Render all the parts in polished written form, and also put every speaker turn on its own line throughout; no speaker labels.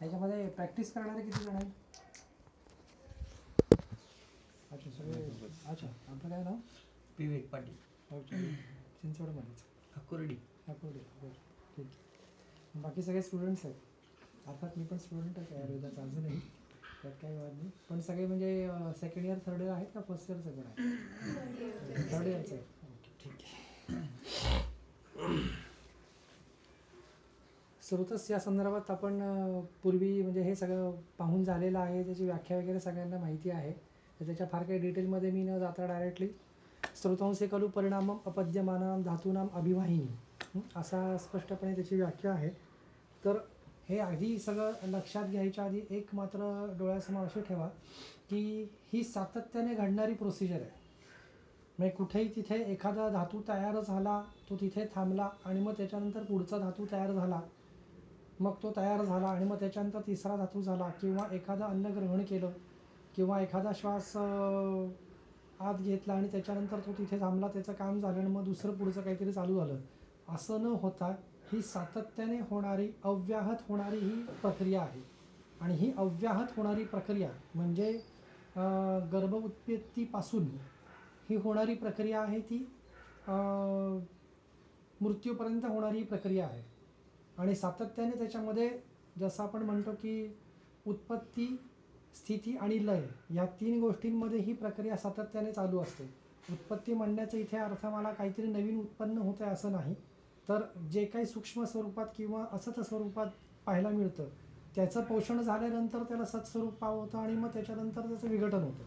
ह्याच्यामध्ये प्रॅक्टिस करणारे किती जण आहेत? अच्छा सगळे. अच्छा आपलं काय नाव?
विवेक पाटील.
ओके. चिंचवडमध्येच.
अकोर्डी.
बरं ठीक आहे. बाकी सगळे स्टुडंट्स आहेत. अर्थात मी पण स्टुडंटच आहे आयुर्वेदाचा अजूनही, त्यात काही वाद नाही. पण सगळे म्हणजे सेकंड इयर थर्ड इयर आहेत का फर्स्ट इयरचं पण आहे? थर्ड इयरचं आहे. ओके ठीक आहे. स्रोतस या संदर्भात आपण पूर्वी म्हणजे हे सगळं पाहून झालेलं आहे, त्याची व्याख्या वगैरे सगळ्यांना माहिती आहे. तर त्याच्या फार काही डिटेलमध्ये मी न जाता डायरेक्टली स्रोतांसे खलु परिणामम अपद्यमानां धातूनाम अभिवाहिनी असा स्पष्टपणे त्याची व्याख्या आहे. तर हे आधी सगळं लक्षात घ्यायच्या आधी एक मात्र डोळ्यासमोर असे ठेवा की ही सातत्याने घडणारी प्रोसिजर आहे. म्हणजे कुठेही तिथे एखादा धातू तयार झाला, तो तिथे थांबला आणि मग त्याच्यानंतर पुढचा धातू तयार झाला, मग तो तयार झाला आणि मग त्याच्यानंतर तिसरा धातू झाला, किंवा एखादं अन्न ग्रहण केलं किंवा एखादा श्वास आत घेतला आणि त्याच्यानंतर तो तिथे थांबला, त्याचं काम झालं आणि मग दुसरं पुढचं काहीतरी चालू झालं, असं न होता ही सातत्याने होणारी अव्याहत होणारी ही प्रक्रिया आहे. आणि ही अव्याहत होणारी प्रक्रिया म्हणजे गर्भ उत्पत्तीपासून ही होणारी प्रक्रिया आहे ती मृत्यूपर्यंत होणारी प्रक्रिया आहे. आणि सातत्याने त्याच्यामध्ये जसं आपण म्हणतो की उत्पत्ती, स्थिती आणि लय या 3 गोष्टींमध्ये ही प्रक्रिया सातत्याने चालू असते. उत्पत्ती म्हणण्याचा इथे अर्थ मला काहीतरी नवीन उत्पन्न होतं आहे असं नाही, तर जे काही सूक्ष्म स्वरूपात किंवा असत स्वरूपात पाहायला मिळतं त्याचं पोषण झाल्यानंतर त्याला सत्स्वरूप पावतं आणि मग त्याच्यानंतर त्याचं विघटन होतं.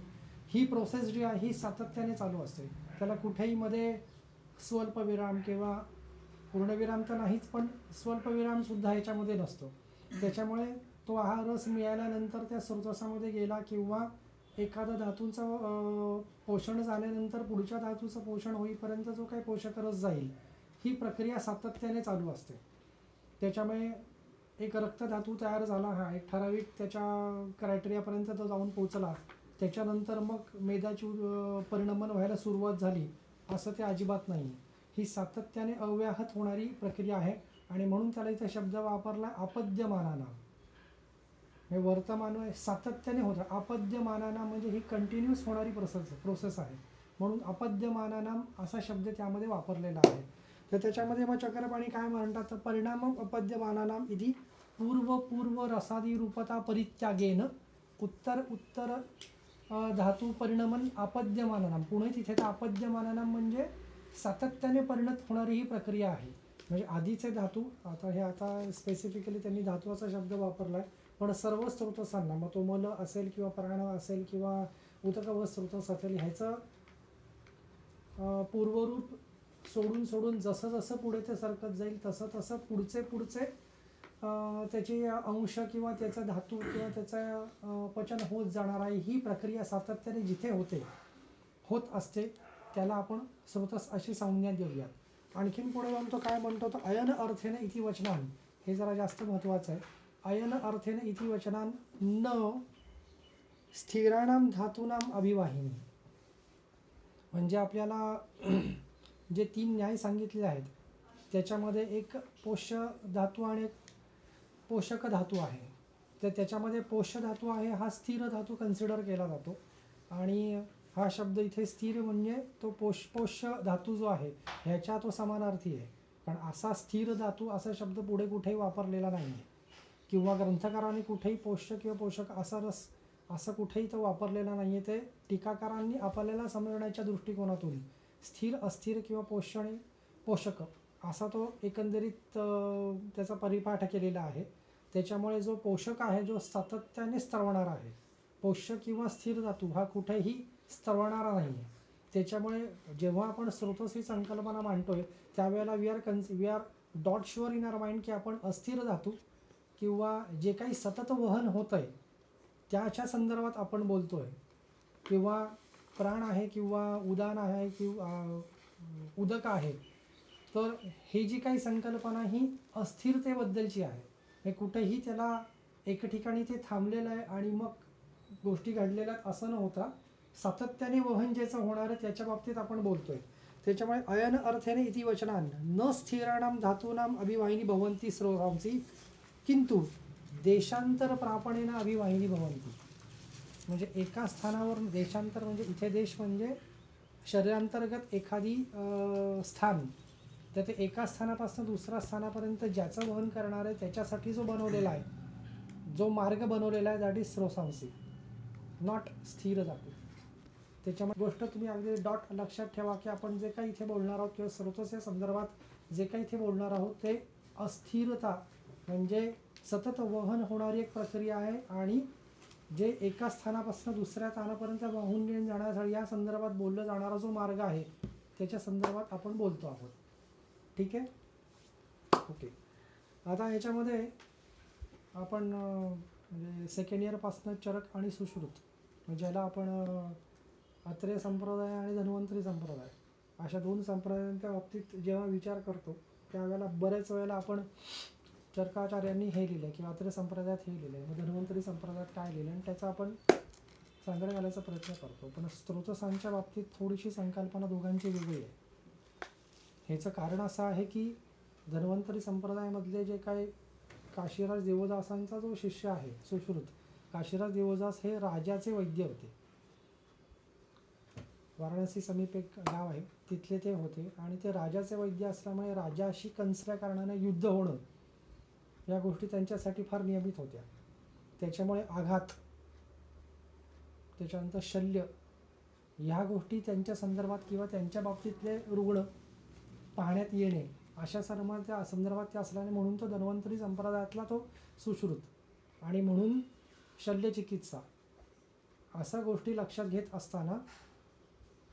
ही प्रोसेस जी आहे ही सातत्याने चालू असते. त्याला कुठेही मध्ये स्वल्पविराम किंवा पूर्णविराम तर नाहीच, पण स्वल्पविरामसुद्धा ह्याच्यामध्ये नसतो. त्याच्यामुळे तो आहार रस मिळाल्यानंतर त्या स्रोतसामध्ये गेला किंवा एखादा धातूंचं पोषण झाल्यानंतर पुढच्या धातूचं पोषण होईपर्यंत जो काही पोषक रस जाईल, ही प्रक्रिया सातत्याने चालू असते. त्याच्यामुळे एक रक्तधातू तयार झाला, हा एक ठराविक त्याच्या क्रायटेरियापर्यंत तो जाऊन पोचला, त्याच्यानंतर मग मेदाची परिणमन व्हायला सुरुवात झाली, असं ते अजिबात नाही. ही सातत्याने अव्याहत होणारी प्रक्रिया आहे. आणि म्हणून त्याला इथे शब्द वापरला अपद्यमानानां. हे वर्तमान सातत्याने होतं. अपद्यमानानां म्हणजे ही कंटिन्युअस होणारी प्रोसेस आहे, म्हणून अपद्यमानानां असा शब्द त्यामध्ये वापरलेला आहे. तर त्याच्यामध्ये मग चक्रपाणी काय म्हणतात, तर परिणामम अपद्यमानानां इति पूर्व रसादी रूपता परित्यागेन उत्तर उत्तर धातू परिणमन अपद्यमानानां. पुणे तिथे तर अपद्यमानानां म्हणजे सातत्याने परिणत होणारी ही प्रक्रिया आहे. म्हणजे आधीचे धातू, आता स्पेसिफिकली त्यांनी धातूचा शब्द वापरला आहे, पण सर्व स्रोतसांना, मग तो मल असेल किंवा प्राण असेल किंवा उदकवत स्रोतस असेल, ह्याचं पूर्वरूप सोडून सोडून जसं जसं पुढे ते सरकत जाईल तसं तसं पुढचे त्याची अंश किंवा त्याचा धातू किंवा त्याचं पचन होत जाणार आहे. ही प्रक्रिया सातत्याने जिथे होत असते त्याला आपण स्रोतस अशी संज्ञा देऊयात. आणखीन पुढे जाऊन तो काय म्हणतो, तर अयन अर्थेन इति वचनान, हे जरा जास्त महत्त्वाचं आहे. अयन अर्थेन इति वचनान न स्थिराणाम धातूनाम अभिवाहिनी. म्हणजे आपल्याला जे 3 न्याय सांगितले आहेत त्याच्यामध्ये एक पोष्य धातू आणि एक पोषक धातू आहे. तर त्याच्यामध्ये पोष्य धातू आहे हा स्थिर धातू कन्सिडर केला जातो. आणि हा शब्द इथे स्थिर म्हणजे तो पोष्य धातू जो आहे ह्याच्या तो समानार्थी आहे. पण असा स्थिर धातू असा शब्द पुढे कुठेही वापरलेला नाही आहे, किंवा ग्रंथकारांनी कुठेही पोष्य किंवा पोषक असा रस असं कुठेही तो वापरलेला नाही आहे. ते टीकाकारांनी आपल्याला समजण्याच्या दृष्टिकोनातून स्थिर, अस्थिर किंवा पोष्य आणि पोषक असा तो एकंदरीत त्याचा परिपाठ केलेला आहे. त्याच्यामुळे जो पोषक आहे जो सातत्याने स्त्रवणारा आहे, पोष्य किंवा स्थिर धातू हा कुठेही स्त्रवणारा नाही आहे. त्याच्यामुळे जेव्हा आपण स्रोतस ही संकल्पना मांडतोय त्यावेळेला we are dot sure in our mind की आपण अस्थिर धातू किंवा जे काही सतत वहन होतं आहे त्याच्या संदर्भात आपण बोलतो आहे, किंवा प्राण आहे किंवा उदान आहे किंवा उदक आहे. तर ही जी काही संकल्पना ही अस्थिरतेबद्दलची आहे. हे कुठेही त्याला एक ठिकाणी ते थांबलेलं आहे आणि मग गोष्टी घडलेल्या असं न होता सातत्याने वहन ज्याचं होणार आहे त्याच्या बाबतीत आपण बोलतोय. त्याच्यामुळे अयन अर्थेने इति वचनान न स्थिराणाम धातूनाम अभिवाहिनी भवंती स्रोतांसी किंतु देशांतर प्रापणेन अभिवाहिनी भवन्ति. म्हणजे एका स्थानावर देशांतर म्हणजे इथे देश म्हणजे शरीरांतर्गत एखादी स्थान, तर ते एका स्थानापासून दुसऱ्या स्थानापर्यंत ज्याचं वहन करणार आहे त्याच्यासाठी जो बनवलेला आहे, जो मार्ग बनवलेला आहे, दॅट इज स्रोतांसी, नॉट स्थिर धातू. त्याच्यामध्ये गोष्ट तुम्ही अगदी डॉट लक्षात ठेवा की आपण जे काही इथे बोलणार आहोत किंवा स्रोतस्य संदर्भात जे काही इथे बोलणार आहोत ते अस्थिरता म्हणजे सतत वहन होणारी एक प्रक्रिया आहे, आणि जे एका स्थानापासून दुसऱ्या स्थानापर्यंत वाहून जाण्यासाठी या संदर्भात बोललं जाणारा जो मार्ग आहे त्याच्या संदर्भात आपण बोलतो आहोत. ठीक आहे, ओके. आता ह्याच्यामध्ये आपण म्हणजे सेकंड इयरपासून चरक आणि सुश्रुत, ज्याला आपण अत्रेय संप्रदाय आणि धन्वंतरी संप्रदाय अशा दोन संप्रदायांच्या बाबतीत जेव्हा विचार करतो त्यावेळेला बरेच वेळेला आपण चरकाचार्यांनी हे लिहिलं किंवा अत्रेय संप्रदायात हे लिहिलं, मग धन्वंतरी संप्रदायात काय लिहिलं, आणि त्याचा आपण सांगड घालायचा प्रयत्न करतो. पण स्रोतसांच्या बाबतीत थोडीशी संकल्पना दोघांची वेगळी आहे. ह्याचं कारण असं आहे की धन्वंतरी संप्रदायामधले जे काही काशीराज देवदासांचा जो शिष्य आहे सुश्रुत, काशीराज देवदास हे राजाचे वैद्य होते. वाराणसी समीप एक गाव आहे तिथले ते होते, आणि ते राजाचे वैद्य असल्यामुळे राजाशी कंसल्या कारणाने युद्ध होणं या गोष्टी त्यांच्यासाठी फार नियमित होत्या. त्याच्यामुळे आघात, त्याच्यानंतर शल्य, ह्या गोष्टी त्यांच्या संदर्भात किंवा त्यांच्या बाबतीतले रुग्ण पाहण्यात येणे अशा सर्व त्या संदर्भात ते असल्याने म्हणून तो धन्वंतरी संप्रदायातला तो सुश्रुत, आणि म्हणून शल्यचिकित्सा अशा गोष्टी लक्षात घेत असताना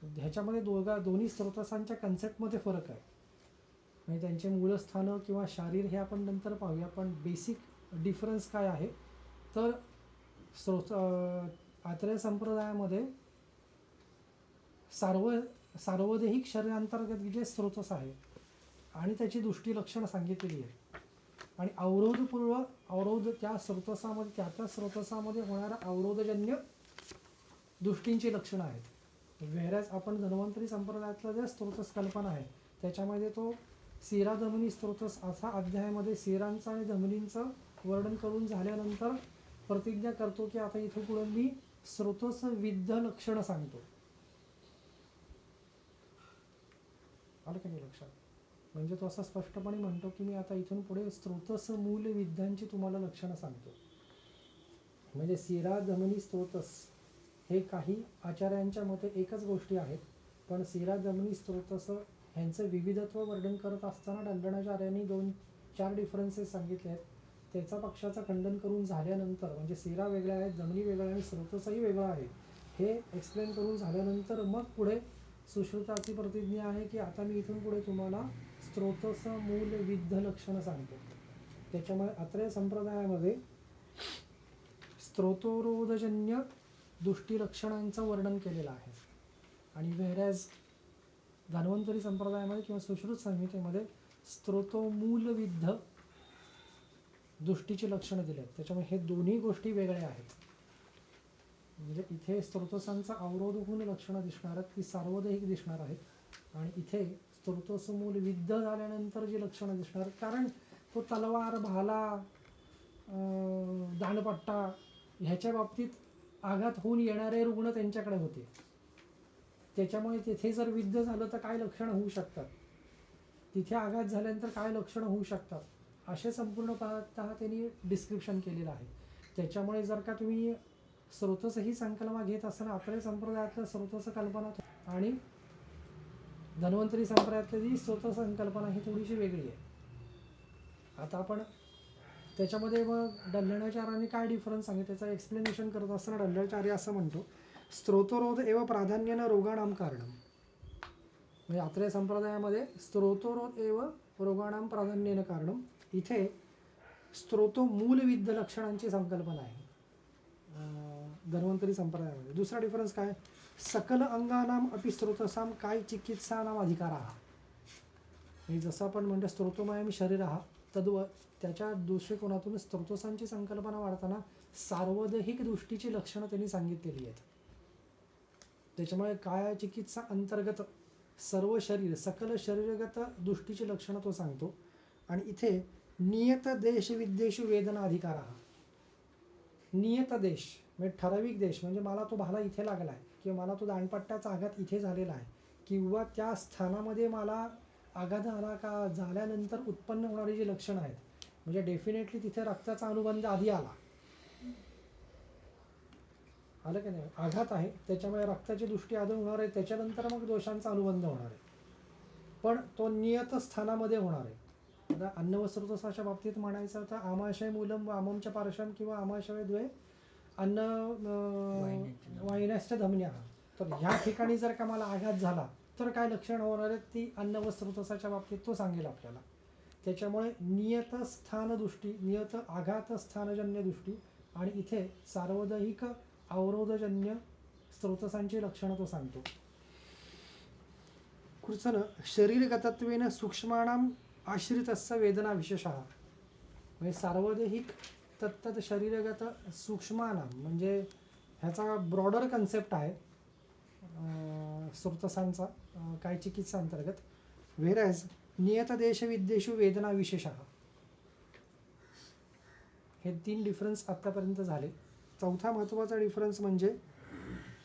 ह्याच्यामध्ये दोन्ही स्रोतसांच्या कन्सेप्टमध्ये फरक आहे. म्हणजे त्यांचे मूलस्थानं किंवा शारीर हे आपण नंतर पाहूया, पण बेसिक डिफरन्स काय आहे तर आत्रेय संप्रदायामध्ये सार्वदेहिक शरीरांतर्गत जे स्रोतस आहे आणि त्याची दृष्टी लक्षणं सांगितलेली आहेत, आणि अवरोध त्या स्रोतसामध्ये त्या स्रोतसामध्ये होणाऱ्या अवरोधजन्य दृष्टींची लक्षणं आहेत. व्हेरॅज आपण धन्वंतरी संप्रदायातला जे स्रोतस कल्पना आहे त्याच्यामध्ये तो सिरा धमनी स्रोतस असा अध्यायामध्ये सिरांचं आणि धमनींचं वर्णन करून झाल्यानंतर प्रतिज्ञा करतो की आता इथं पुढे मी स्रोतस विद्ध लक्षणं सांगतो. आलं का नाही लक्षात? म्हणजे तो असं स्पष्टपणे म्हणतो की मी आता इथून पुढे स्रोतस मूल विद्यांची तुम्हाला लक्षणं सांगतो. म्हणजे सिरा धमनी स्रोतस हे काही आचार्यांच्या मते एकच गोष्टी आहेत, पण सिरा धमनी स्रोतस ह्यांचं विविधत्व वर्णन करत असताना डल्लणाचार्यांनी 2-4 डिफरन्सेस सांगितले आहेत. त्याचा पक्षाचं खंडन करून झाल्यानंतर म्हणजे सिरा वेगळ्या आहेत, धमनी वेगळ्या आणि स्रोतसही वेगळा आहे हे एक्सप्लेन करून झाल्यानंतर मग पुढे सुश्रुताची प्रतिज्ञा आहे की आता मी इथून पुढे तुम्हाला स्रोतस मूल विद्ध लक्षणं सांगतो. त्याच्यामुळे अत्रेय संप्रदायामध्ये स्त्रोतोरोधजन्य दृष्टीलक्षणांचं वर्णन केलेलं आहे, आणि व्हेरॅज धन्वंतरी संप्रदायामध्ये किंवा सुश्रुत संहितेमध्ये स्त्रोतोमूलविद्ध दृष्टीची लक्षणं दिली आहेत. त्याच्यामुळे हे दोन्ही गोष्टी वेगळ्या आहेत. म्हणजे इथे स्त्रोतसांचा अवरोध होऊन लक्षणं दिसणार आहेत ती सार्वदेहिक दिसणार आहेत, आणि इथे स्त्रोतसमूल विद्ध झाल्यानंतर जी लक्षणं दिसणार आहेत, कारण तो तलवार, भाला, दांडपट्टा ह्याच्या बाबतीत आघात होऊन येणारे रुग्ण त्यांच्याकडे होते. त्याच्यामुळे तिथे जर विद्ध झालं तर काय लक्षणं होऊ शकतात, तिथे आघात झाल्यानंतर काय लक्षणं होऊ शकतात, असे संपूर्ण पाहता त्यांनी डिस्क्रिप्शन केलेलं आहे. त्याच्यामुळे जर का तुम्ही स्रोतस ही संकल्पना घेत असताना अत्रेय संप्रदायातल्या स्रोतस कल्पना आणि धन्वंतरी संप्रदायातली जी स्रोतस संकल्पना ही थोडीशी वेगळी आहे. आता आपण त्याच्यामध्ये मग डल्लणाचार्यांनी काय डिफरन्स सांगितलं त्याचं एक्सप्लेनेशन करत असताना डल्लणाचार्य असं म्हणतो, स्त्रोतरोध एव प्राधान्यानं रोगाणाम कारणं. म्हणजे अत्रेय संप्रदायामध्ये स्त्रोतरोध एव रोगाणाम प्राधान्यानं कारणं, इथे स्त्रोतो मूलविद्ध लक्षणांची संकल्पना आहे धन्वंतरी संप्रदायामध्ये. दुसरा डिफरन्स काय, सकल अंगानाम अपि स्त्रोतसाम काय चिकित्सानाम अधिकाराः. म्हणजे जसं आपण म्हणतो स्त्रोतोमयम शरीरः तद्वत त्याच्या दृष्टिकोनातून स्त्रोतसांची संकल्पना वाढताना सार्वदेहिक दृष्टीची लक्षणं त्यांनी सांगितलेली आहेत. त्याच्यामुळे काय चिकित्सा अंतर्गत सर्व शरीर सकल शरीरगत दृष्टीची लक्षणं तो सांगतो, आणि इथे नियत देश विद्येषु वेदना अधिकाराः नियत देश म्हणजे ठराविक देश, म्हणजे मला तो भाला इथे लागला आहे किंवा मला तो दांडपट्ट्याचा आघात इथे झालेला आहे किंवा त्या स्थानामध्ये मला आघात झाला का झाल्यानंतर उत्पन्न होणारी जी लक्षणं आहेत, म्हणजे डेफिनेटली तिथे रक्ताचा अनुबंध आधी आला, आलं का नाही. आघात आहे त्याच्यामुळे रक्ताची दृष्टी आधी होणार आहे, त्याच्यानंतर मग दोषांचा अनुबंध होणार आहे, पण तो नियत स्थानामध्ये होणार आहे. आता अन्न व स्रोतसाच्या बाबतीत म्हणायचं तर आमाशय मूलम व आममच्या पार्श्वम किंवा आमाशय द्वे अन्न वाहिन्याच्या धमन्या. तर ह्या ठिकाणी जर का मला आघात झाला तर काय लक्षण होणार आहेत ती अन्न व स्रोतसाच्या बाबतीत तो सांगेल आपल्याला. त्याच्यामुळे नियत स्थान दृष्टी, नियत आघात स्थानजन्य दृष्टी आणि इथे सार्वदैहिक अवरोधजन्य स्रोतसांची लक्षणं तो सांगतो. पुढचं शरीरगतत्वेन सूक्ष्माणाम आश्रितस्य वेदना विशेषः, म्हणजे सार्वदेहिक तत्त शरीरगत सूक्ष्मानाम म्हणजे ह्याचा ब्रॉडर कन्सेप्ट आहे स्रोतसांचा काय चिकित्सा अंतर्गत. व्हेरॅज नियतदेशविद्येषु वेदना विशेषः, हे 3 डिफरन्स आत्तापर्यंत झाले. चौथा महत्त्वाचा डिफरन्स म्हणजे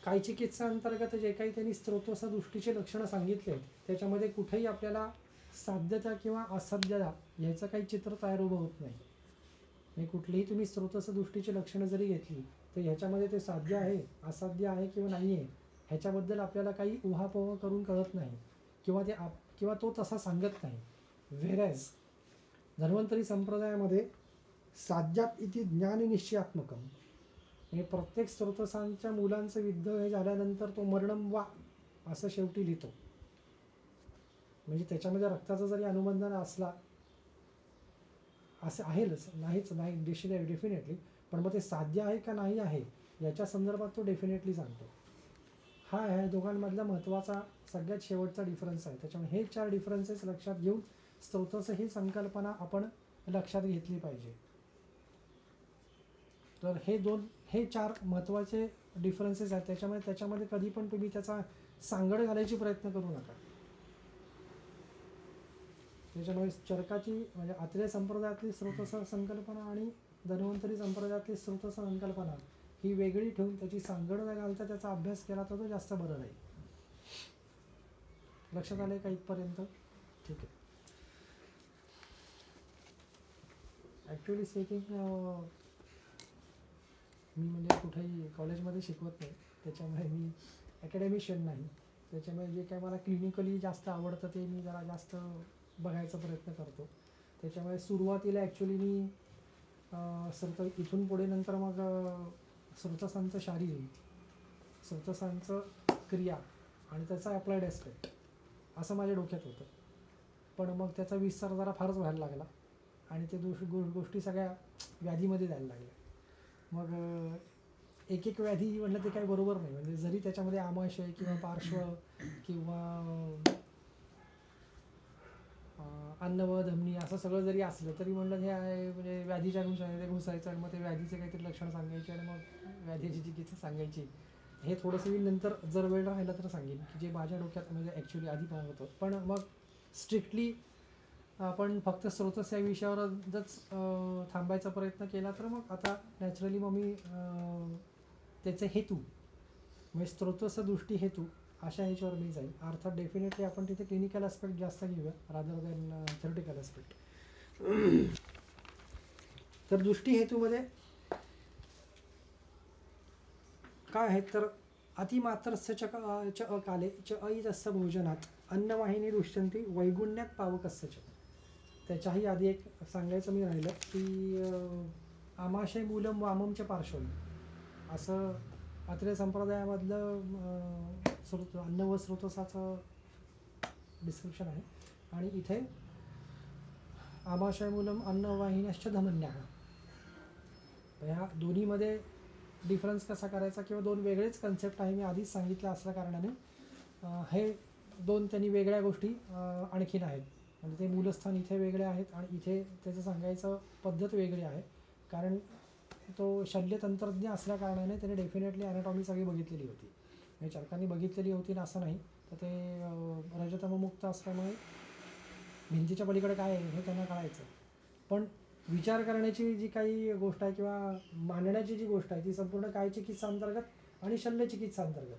काय चिकित्सा अंतर्गत जे काही त्यांनी स्रोतस दृष्टीचे लक्षणं सांगितले त्याच्यामध्ये कुठेही आपल्याला साध्यता किंवा असाध्यता ह्याचं काही चित्र तयार उभं होत नाही. म्हणजे कुठलीही तुम्ही स्रोतस दृष्टीची लक्षणं जरी घेतली तर ह्याच्यामध्ये ते साध्य आहे, असाध्य आहे किंवा नाही आहे ह्याच्याबद्दल आपल्याला काही उहापोह करून कळत नाही किंवा तो तसा सांगत नाही. व्हेरॅज धन्वंतरी संप्रदायामध्ये साध्यात इति ज्ञाननिश्चयात्मकम, हे प्रत्येक स्रोतसांच्या मुलांचं युद्ध हे झाल्यानंतर तो मरणम वा असं शेवटी लिहितो. म्हणजे त्याच्यामध्ये रक्ताचा जरी अनुबंध असला असं आहेच नाही डेफिनेटली, पण मग ते साध्य आहे का नाही आहे याच्या संदर्भात तो डेफिनेटली सांगतो. हा ह्या दोघांमधला महत्त्वाचा सगळ्यात शेवटचा डिफरन्स आहे. त्याच्यामुळे हे 4 डिफरन्सेस लक्षात घेऊन स्रोतस ही संकल्पना आपण लक्षात घेतली पाहिजे. तर हे 4 महत्त्वाचे डिफरन्सेस आहेत. त्याच्यामध्ये कधी पण तुम्ही त्याचा सांगड घालायची प्रयत्न करू नका. त्याच्यामुळे चरकाची म्हणजे आत्रेय संप्रदायातली स्रोतस संकल्पना आणि धन्वंतरी संप्रदायातली स्रोतस संकल्पना ही वेगळी ठेवून त्याची सांगड न घालता त्याचा अभ्यास केला तर तो जास्त बरं राहील. लक्षात आलंय का इथपर्यंत? ठीक आहे. ॲक्च्युली स्पीकिंग मी म्हणजे कुठेही कॉलेजमध्ये शिकवत नाही, त्याच्यामुळे मी ॲकॅडमिशियन नाही. त्याच्यामुळे जे काय मला क्लिनिकली जास्त आवडतं ते मी जरा जास्त बघायचा प्रयत्न करतो. त्याच्यामुळे सुरुवातीला ॲक्च्युली मी इथून पुढे नंतर मग स्रोतसांचं शारीरिक, स्रोतसांचं क्रिया आणि त्याचा अप्लाइड ॲस्पेक्ट असं माझ्या डोक्यात होतं. पण मग त्याचा विस्तार जरा फारच व्हायला लागला आणि ते गोष्टी सगळ्या व्याधीमध्ये जायला लागल्या. मग एक व्याधी म्हटलं ते काही बरोबर नाही. म्हणजे जरी त्याच्यामध्ये आमाशय किंवा पार्श्व किंवा अन्न व धमनी असं सगळं जरी असलं तरी म्हणलं हे आहे म्हणजे व्याधीच्या ते घुसायचं आणि मग ते व्याधीचे काहीतरी लक्षणं सांगायची आणि मग व्याधीची चिकित्सा सांगायची. हे थोडंसं मी नंतर जर वेळ राहिला तर सांगेन की जे माझ्या डोक्यात म्हणजे ॲक्च्युली आधी पाहत होतं. पण मग स्ट्रिक्टली आपण फक्त स्रोतस या विषयावरच थांबायचा प्रयत्न केला तर मग आता नॅचरली मग मी त्याचे हेतू म्हणजे स्रोतस दृष्टी हेतू अशा ह्याच्यावर मी जाईल. अर्थात डेफिनेटली आपण तिथे क्लिनिकल ॲस्पेक्ट जास्त घेऊया रादर दॅन थेरटिकल ॲस्पेक्ट. तर दृष्टी हेतूमध्ये काय आहेत तर अतिमात्रस्य च अकाले च अयितस्य भोजनात अन्नवाहिनी दृश्यंती वैगुण्यात पावकस्य च. त्याच्याही आधी एक सांगायचं मी राहिलं की आमाशय मूलम वाममच्या पार्श्वम असं अत्रेय संप्रदायामधलं अन्न व स्रोतसाचं डिस्क्रिप्शन आहे. आणि इथे आमाशय मूलम अन्नवाहिन्याश्च धमन्या. ह्या दोन्हीमध्ये डिफरन्स कसा करायचा किंवा दोन वेगळेच कन्सेप्ट आहे मी आधीच सांगितलं असल्या कारणाने हे दोन त्यांनी वेगळ्या गोष्टी आणखीन आहेत. म्हणजे ते मूलस्थान इथे वेगळे आहेत आणि इथे त्याचं सांगायचं पद्धत वेगळी आहे. कारण तो शल्यतंत्रज्ञ असल्या कारणाने त्याने डेफिनेटली ॲनाटॉमी सगळी बघितलेली होती. म्हणजे चरकांनी बघितलेली होती ना असं नाही, तर ते रजतममुक्त असल्यामुळे भिंतीच्या पलीकडे काय आहे हे त्यांना कळायचं. पण विचार करण्याची जी काही गोष्ट आहे किंवा मांडण्याची जी गोष्ट आहे ती संपूर्ण काय चिकित्सा अंतर्गत आणि शल्य चिकित्सा अंतर्गत,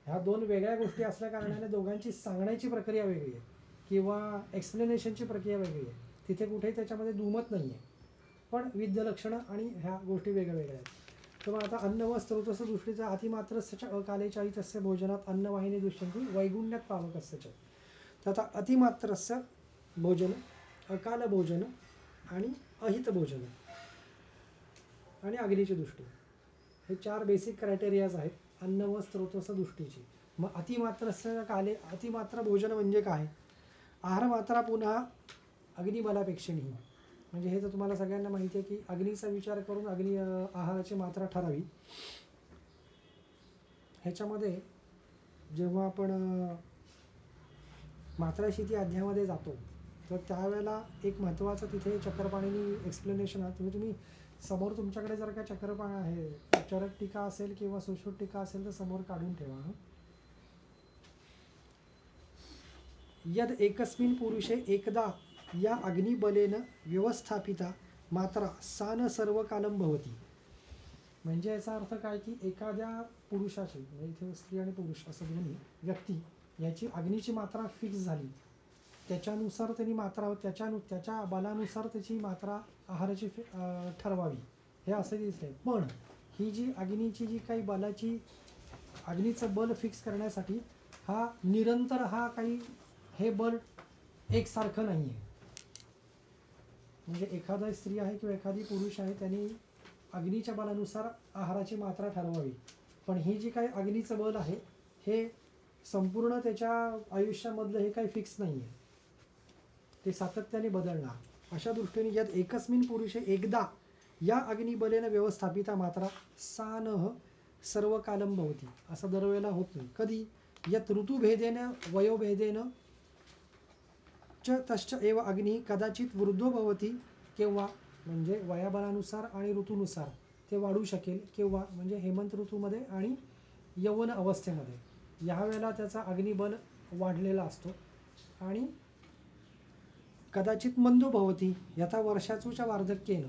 ह्या दोन वेगळ्या गोष्टी असल्या कारणाने दोघांची सांगण्याची प्रक्रिया वेगळी आहे किंवा एक्सप्लेनेशनची प्रक्रिया वेगळी आहे. तिथे कुठेही त्याच्यामध्ये दुमत नाही आहे, पण विद्यलक्षणं आणि ह्या गोष्टी वेगळ्या वेगळ्या आहेत. तर मग आता अन्न व स्त्रोतस्य दृष्टीचा अतिमात्रस्य अकाले चायितस्य भोजनात अन्नवाहिनी दृष्टंती वैगुण्यात पावकस्य च. तर आता अतिमात्रस्य भोजन, अकाल भोजन आणि अहित भोजन आणि अग्नीची दृष्टी, हे चार बेसिक क्रायटेरियाज आहेत अन्न व स्त्रोतस दृष्टीची. मग अतिमात्रस्य काले, अतिमात्र भोजन म्हणजे काय? आहार मात्रा पुन्हा अग्निबलापेक्षेने, म्हणजे हे तर तुम्हाला सगळ्यांना माहिती आहे की अग्नीचा विचार करून आहाराची मात्रा ठरावी. ह्याच्यामध्ये जेव्हा आपण मात्राशिती अध्यायामध्ये जातो तर त्यावेळेला एक महत्त्वाचं तिथे चक्रपाणीनी एक्सप्लेनेशन आहे. तुम्ही समोर तुमच्याकडे जर का हे चरक टीका असेल किंवा सुश्रुत टीका असेल तर समोर काढून ठेवा. यद एकस्मिन् पुरुषे एकदा या अग्निबलेन व्यवस्थापिता मात्रा सा न सर्वकालं भवती. म्हणजे याचा अर्थ काय की एखाद्या पुरुषाची, म्हणजे इथे स्त्री आणि पुरुष असं दोन्ही व्यक्ती याची अग्नीची मात्रा फिक्स झाली, त्याच्यानुसार त्यांनी मात्रा त्याच्या बलानुसार त्याची मात्रा आहाराची ठरवावी, हे असं दिसतंय. पण ही जी अग्नीची जी काही बलाची, अग्नीचं बल फिक्स करण्यासाठी हा निरंतर हा काही हे बल एकसारखं नाही आहे. म्हणजे एखादा स्त्री आहे किंवा एखादी पुरुष आहे त्यांनी अग्नीच्या बलानुसार आहाराची मात्रा ठरवावी, पण ही जी काही अग्नीचं बल आहे हे संपूर्ण त्याच्या आयुष्यामधलं हे काही फिक्स नाही आहे, ते सातत्याने बदलणार. अशा दृष्टीने यद एकस्मिन् पुरुषे एकदा या अग्निबलेन व्यवस्थापिता मात्रा सा न सर्वकालं भवती, असं दरवेळेला होत नाही. कधी? यत ऋतुभेदेन वयोभेदेन च तश्च एव अग्नी कदाचित वृद्धो भवती, किंवा म्हणजे वयाबलानुसार आणि ऋतूनुसार ते वाढू शकेल, किंवा म्हणजे हेमंत ऋतूमध्ये आणि यौवन अवस्थेमध्ये ह्यावेळेला त्याचा अग्निबल वाढलेला असतो. आणि कदाचित मंदो भवती यथा वर्षाचूच्या वार्धक्येन,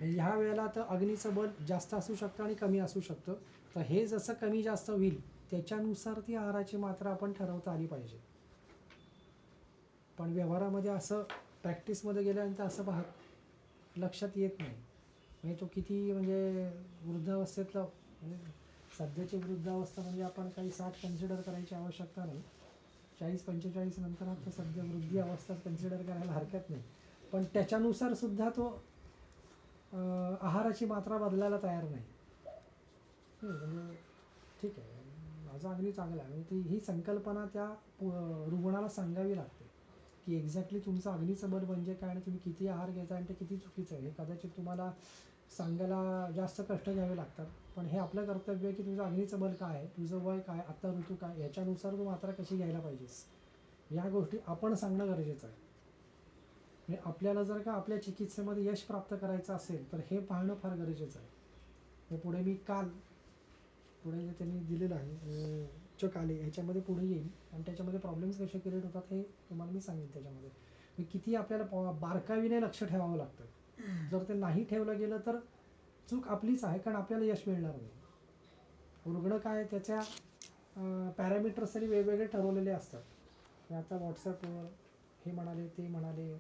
ह्या वेळेला तर अग्नीचं बल जास्त असू शकतं आणि कमी असू शकतं. तर हे जसं कमी जास्त होईल त्याच्यानुसार ती आहाराची मात्रा आपण ठरवता आली पाहिजे. पण व्यवहारामध्ये असं प्रॅक्टिसमध्ये गेल्यानंतर असं लक्षात येत नाही. म्हणजे तो किती म्हणजे वृद्धावस्थेतला, म्हणजे सध्याची वृद्धावस्था म्हणजे आपण काही 60 कन्सिडर करायची आवश्यकता नाही, 40-45 नंतर आता सध्या वृद्धी अवस्थाच कन्सिडर करायला हरकत नाही. पण त्याच्यानुसार सुद्धा तो आहाराची मात्रा बदलायला तयार नाही. म्हणजे ठीक आहे, माझा अग्नी चांगला आहे, म्हणजे ही संकल्पना त्या रुग्णाला सांगावी लागते की एक्झॅक्टली तुमचं अग्नीचं बल म्हणजे काय आणि तुम्ही किती आहार घेता आणि ते किती चुकीचं आहे. हे कदाचित तुम्हाला सांगायला जास्त कष्ट घ्यावे लागतात, पण हे आपलं कर्तव्य आहे की तुझं अग्नीचं बल काय आहे, तुझं वय काय, आत्ता ऋतू काय, याच्यानुसार तू मात्रा कशी घ्यायला पाहिजेस, या गोष्टी आपण सांगणं गरजेचं आहे. म्हणजे आपल्याला जर का आपल्या चिकित्सेमध्ये यश प्राप्त करायचं असेल तर हे पाहणं फार गरजेचं आहे. हे पुढे मी पुढे जे त्यांनी दिलेलं आहे चकाले ह्याच्यामध्ये पुढे येईल आणि त्याच्यामध्ये प्रॉब्लेम्स कसे क्रिएट होतात हे तुम्हाला मी सांगेन. त्याच्यामध्ये किती आपल्याला बारकाईने लक्ष ठेवावं लागतं. जर ते नाही ठेवलं गेलं तर चूक आपलीच आहे, कारण आपल्याला यश मिळणार नाही. रुग्ण काय त्याच्या पॅरामीटर्स तरी वेगवेगळे ठरवलेले असतात. आता व्हॉट्सअपवर हे म्हणाले, ते म्हणाले,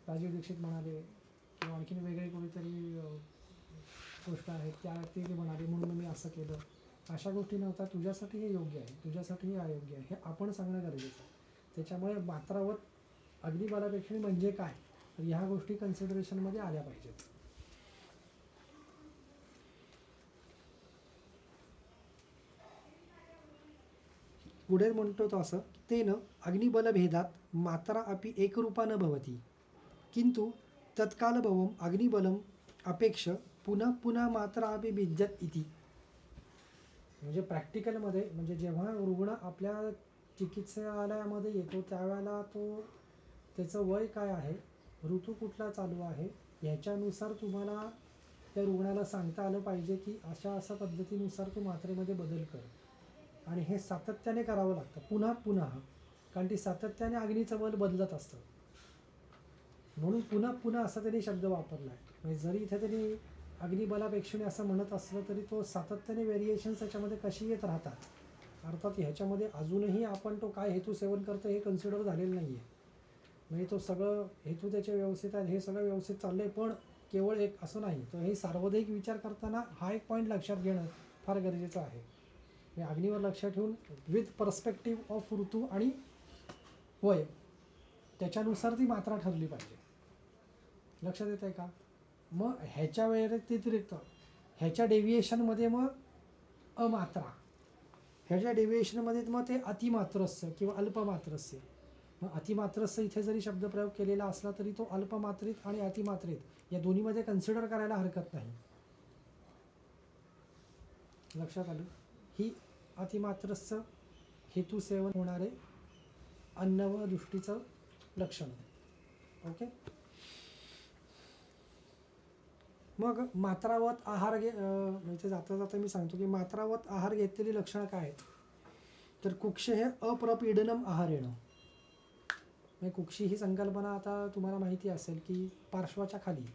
राजीव दीक्षित म्हणाले, किंवा आणखीन वेगळे कोणीतरी गोष्ट आहे ते म्हणाले म्हणून मी असं केलं, अशा गोष्टी नव्हता. तुझ्यासाठी हे योग्य आहे, तुझ्यासाठी हे अयोग्य आहे, हे आपण सांगणं गरजेचं आहे. त्याच्यामुळे मात्रावत अग्निबलापेक्षा म्हणजे काय, तर ह्या गोष्टी कन्सिडरेशनमध्ये आल्या पाहिजेत. पुढे म्हणतो तो असं, तेन अग्निबलभेदात मात्रा अपि एकरूपा न भवती किंतु तत्कालभवम अग्निबलम अपेक्ष पुन्हा पुन्हा मात्रा अपि भिद्यत इति. म्हणजे प्रॅक्टिकलमध्ये, म्हणजे जेव्हा रुग्ण आपल्या चिकित्सालयामध्ये येतो त्यावेळेला त्याचं वय काय आहे, ऋतू कुठला चालू आहे, ह्याच्यानुसार तुम्हाला त्या रुग्णाला सांगता आलं पाहिजे की अशा पद्धतीनुसार तू मात्रेमध्ये बदल कर. आणि हे सातत्याने करावं लागतं पुन्हा पुन्हा, कारण ती सातत्याने अग्नीचं बल बदलत असतं. म्हणून पुन्हा पुन्हा असा त्यांनी शब्द वापरला आहे. म्हणजे जरी इथे त्यांनी अग्निबलापेक्षणे असं म्हणत असलं तरी तो सातत्याने व्हेरिएशन्स याच्यामध्ये कशी येत राहतात. अर्थात ह्याच्यामध्ये अजूनही आपण तो काय हेतू सेवन करतो हे कन्सिडर झालेलं नाही आहे. म्हणजे तो सगळं हेतू त्याचे व्यवस्थित आहेत, हे सगळं व्यवस्थित चाललंय, पण केवळ एक असं नाही. तर हे सार्वधायिक विचार करताना हा एक पॉईंट लक्षात घेणं फार गरजेचं आहे. म्हणजे अग्नीवर लक्ष ठेवून विथ पर्स्पेक्टिव्ह ऑफ ऋतू आणि वय त्याच्यानुसार ती मात्रा ठरली पाहिजे. लक्षात येत आहे का? मग ह्याच्या व्यतिरिक्त ह्याच्या डेव्हिएशनमध्ये मग अमात्रा, ह्याच्या डेव्हिएशनमध्ये मग ते अतिमात्रस्य किंवा अल्पमात्रस्य. मग अतिमात्रस्य इथे जरी शब्दप्रयोग केलेला असला तरी तो अल्पमात्रित आणि अतिमात्रित या दोन्हीमध्ये कन्सिडर करायला हरकत नाही. लक्षात आलं? ही अतिमात्रस्य हेतू सेवन होणारे अन्न व दृष्टीचं लक्षण. ओके. मग मात्रावत आहार म्हणजे जाता जाता मी सांगतो की मात्रावत आहार घेतलेली लक्षणं काय आहेत. तर कुक्षे हे अप्रपीडनम आहारेण. म्हणजे कुक्षी ही संकल्पना आता तुम्हाला माहिती असेल की पार्श्वाच्या खाली,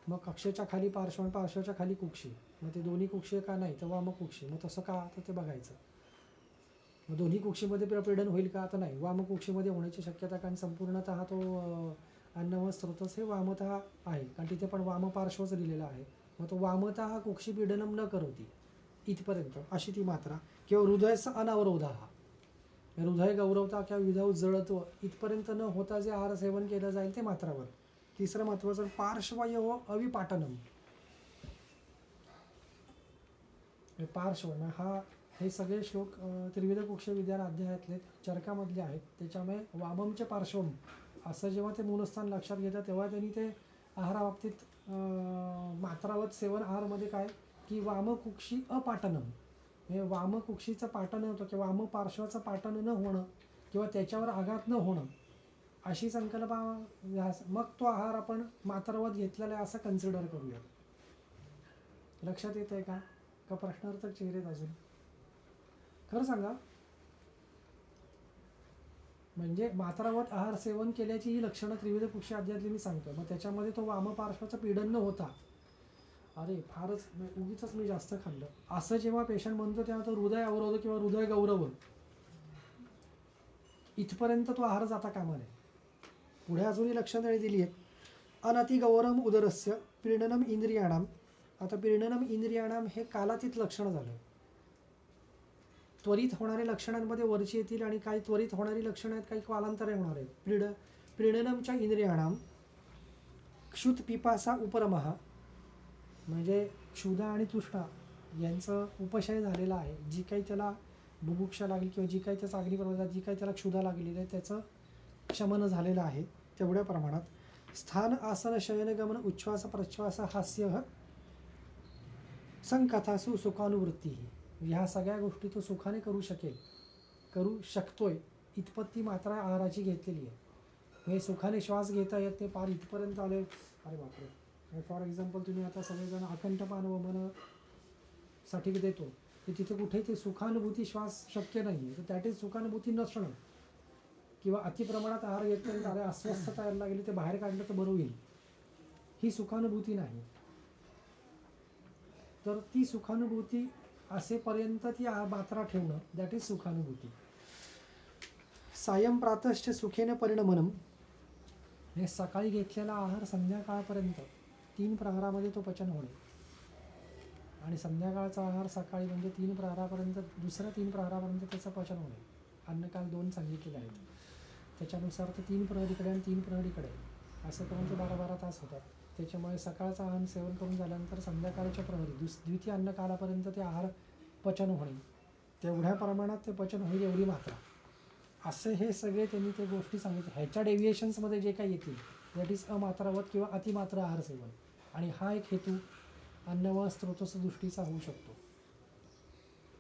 मग कक्षेच्या खाली पार्श्व आणि पार्श्वाच्या खाली कुक्षी. मग ते दोन्ही कुक्षी का नाही तर वामक कुक्षी. मग तसं का तर ते बघायचं. मग दोन्ही कुक्षीमध्ये प्रपीडन होईल का तर नाही, वामक कुक्षीमध्ये होण्याची शक्यता, कारण संपूर्णतः तो अन्न व स्रोतस हे वामतः आहे, कारण तिथे पण वामपार्श्वच लिहिलेला आहे. मग तो वामतः कुक्षी पीडनम न करवती इथपर्यंत अशी ती मात्रा. किंवा हृदयचा अनावरोधा, हृदय गौरवता किंवा विधाऊ जळत्व इथपर्यंत न होता जे आहार सेवन केलं जाईल ते मात्रावर. तिसरं महत्त्वाचं पार्श्वयो अविपाटनम. पार्श्व हा हे सगळे श्लोक त्रिविध कुक्ष विद्यान अध्यायातले चरकामधले आहेत. त्याच्यामुळे वाममचे पार्श्वम असं जेव्हा ते मूलस्थान लक्षात घेतात तेव्हा त्यांनी ते आहाराबाबतीत मात्रावत सेवन आहारमध्ये काय की वामकुक्षी अपाटनम, म्हणजे वामकुक्षीचं पाटन होतं किंवा वामपार्श्वाचं पाटन न होणं किंवा त्याच्यावर आघात न होणं अशी संकल्पना. मग तो आहार आपण मात्रावत घेतलेला आहे असं कन्सिडर करूया. लक्षात येत आहे का? का प्रश्नार्थक चेहरे आहेत अजून? खरं सांगा. म्हणजे मात्रावत आहार सेवन केल्याची ही लक्षणं त्रिविध कुक्ष अध्यायातली मी सांगतो. मग त्याच्यामध्ये तो वामपार्श्वाचं पीडन न होता, अरे फारच उगीच मी जास्त खाल्लं असं जेव्हा पेशंट म्हणतो तेव्हा तो हृदय अवरोध किंवा हृदय गौरव इथपर्यंत तो आहार जाता कामा नये. पुढे अजूनही लक्षणं दिली आहेत. अनतिगौरम उदरस्य पीडनम इंद्रियाणाम. आता पीडनम इंद्रियाणाम हे कालातीत लक्षण झालं. त्वरित होणारे लक्षणांमध्ये वरची येतील आणि काही त्वरित होणारी लक्षणं आहेत, काही कालांतरे होणार आहेत. पीडनमच्या इंद्रियाणाम क्षुत पिपासा उपरमहा, म्हणजे क्षुधा आणि तृष्णा यांचं उपशय झालेलं आहे. जी काही त्याला बुभुक्षा लागली किंवा जी काही त्याचा अग्निप्रवेशात जी काही त्याला क्षुधा लागलेली आहे त्याचं शमन झालेलं आहे तेवढ्या प्रमाणात. स्थान आसन शयनगमन उच्छ्वास प्रश्वास हास्य संकथासु सुखानुवृत्ती, ह्या सगळ्या गोष्टी तो सुखाने करू शकतोय इतपत ती मात्रा आहाराची घेतलेली आहे. म्हणजे सुखाने श्वास घेता येत ते पार इथपर्यंत आले. अरे बापरे. फॉर एक्झाम्पल तुम्ही आता सगळेजण अकंठपान वमनासाठी देतो तर तिथे कुठे ते सुखानुभूती श्वास शक्य नाही आहे. तर दॅट इज सुखानुभूती नसणं. किंवा अतिप्रमाणात आहार घेतल्यानंतर अरे अस्वस्थता यायला लागली ते बाहेर काढलं तर बरं होईल, ही सुखानुभूती नाही. तर ती सुखानुभूती असेपर्यंत ती मात्रा ठेवणं दॅट इज सुखानुभूती. सायं प्रातश्च सुखेन परिणमनम, हे सकाळी घेतलेला आहार संध्याकाळपर्यंत 3 प्रहरामध्ये तो पचन होणे, आणि संध्याकाळचा आहार सकाळी म्हणजे 3 प्रहरापर्यंत, दुसऱ्या 3 प्रहरापर्यंत त्याचं पचन होणे. अन्नकाल 2 सांगितलेले आहेत त्याच्यानुसार तर 3 प्रहर इकडे आणि 3 प्रहर इकडे असं करून ते 12-12 तास होतात. त्याच्यामुळे सकाळचं आहार सेवन करून झाल्यानंतर संध्याकाळच्या प्रहरी द्वितीय अन्नकालापर्यंत ते आहार पचन होणे, तेवढ्या प्रमाणात ते पचन होईल एवढी मात्रा. असे हे सगळे त्यांनी ते गोष्टी सांगितल्या. ह्याच्या डेव्हिएशन्समध्ये जे काही येतील दॅट इज अमात्रावत किंवा अतिमात्रा आहार सेवन. आणि हा एक हेतू अन्न व स्त्रोतस दृष्टीचा होऊ शकतो.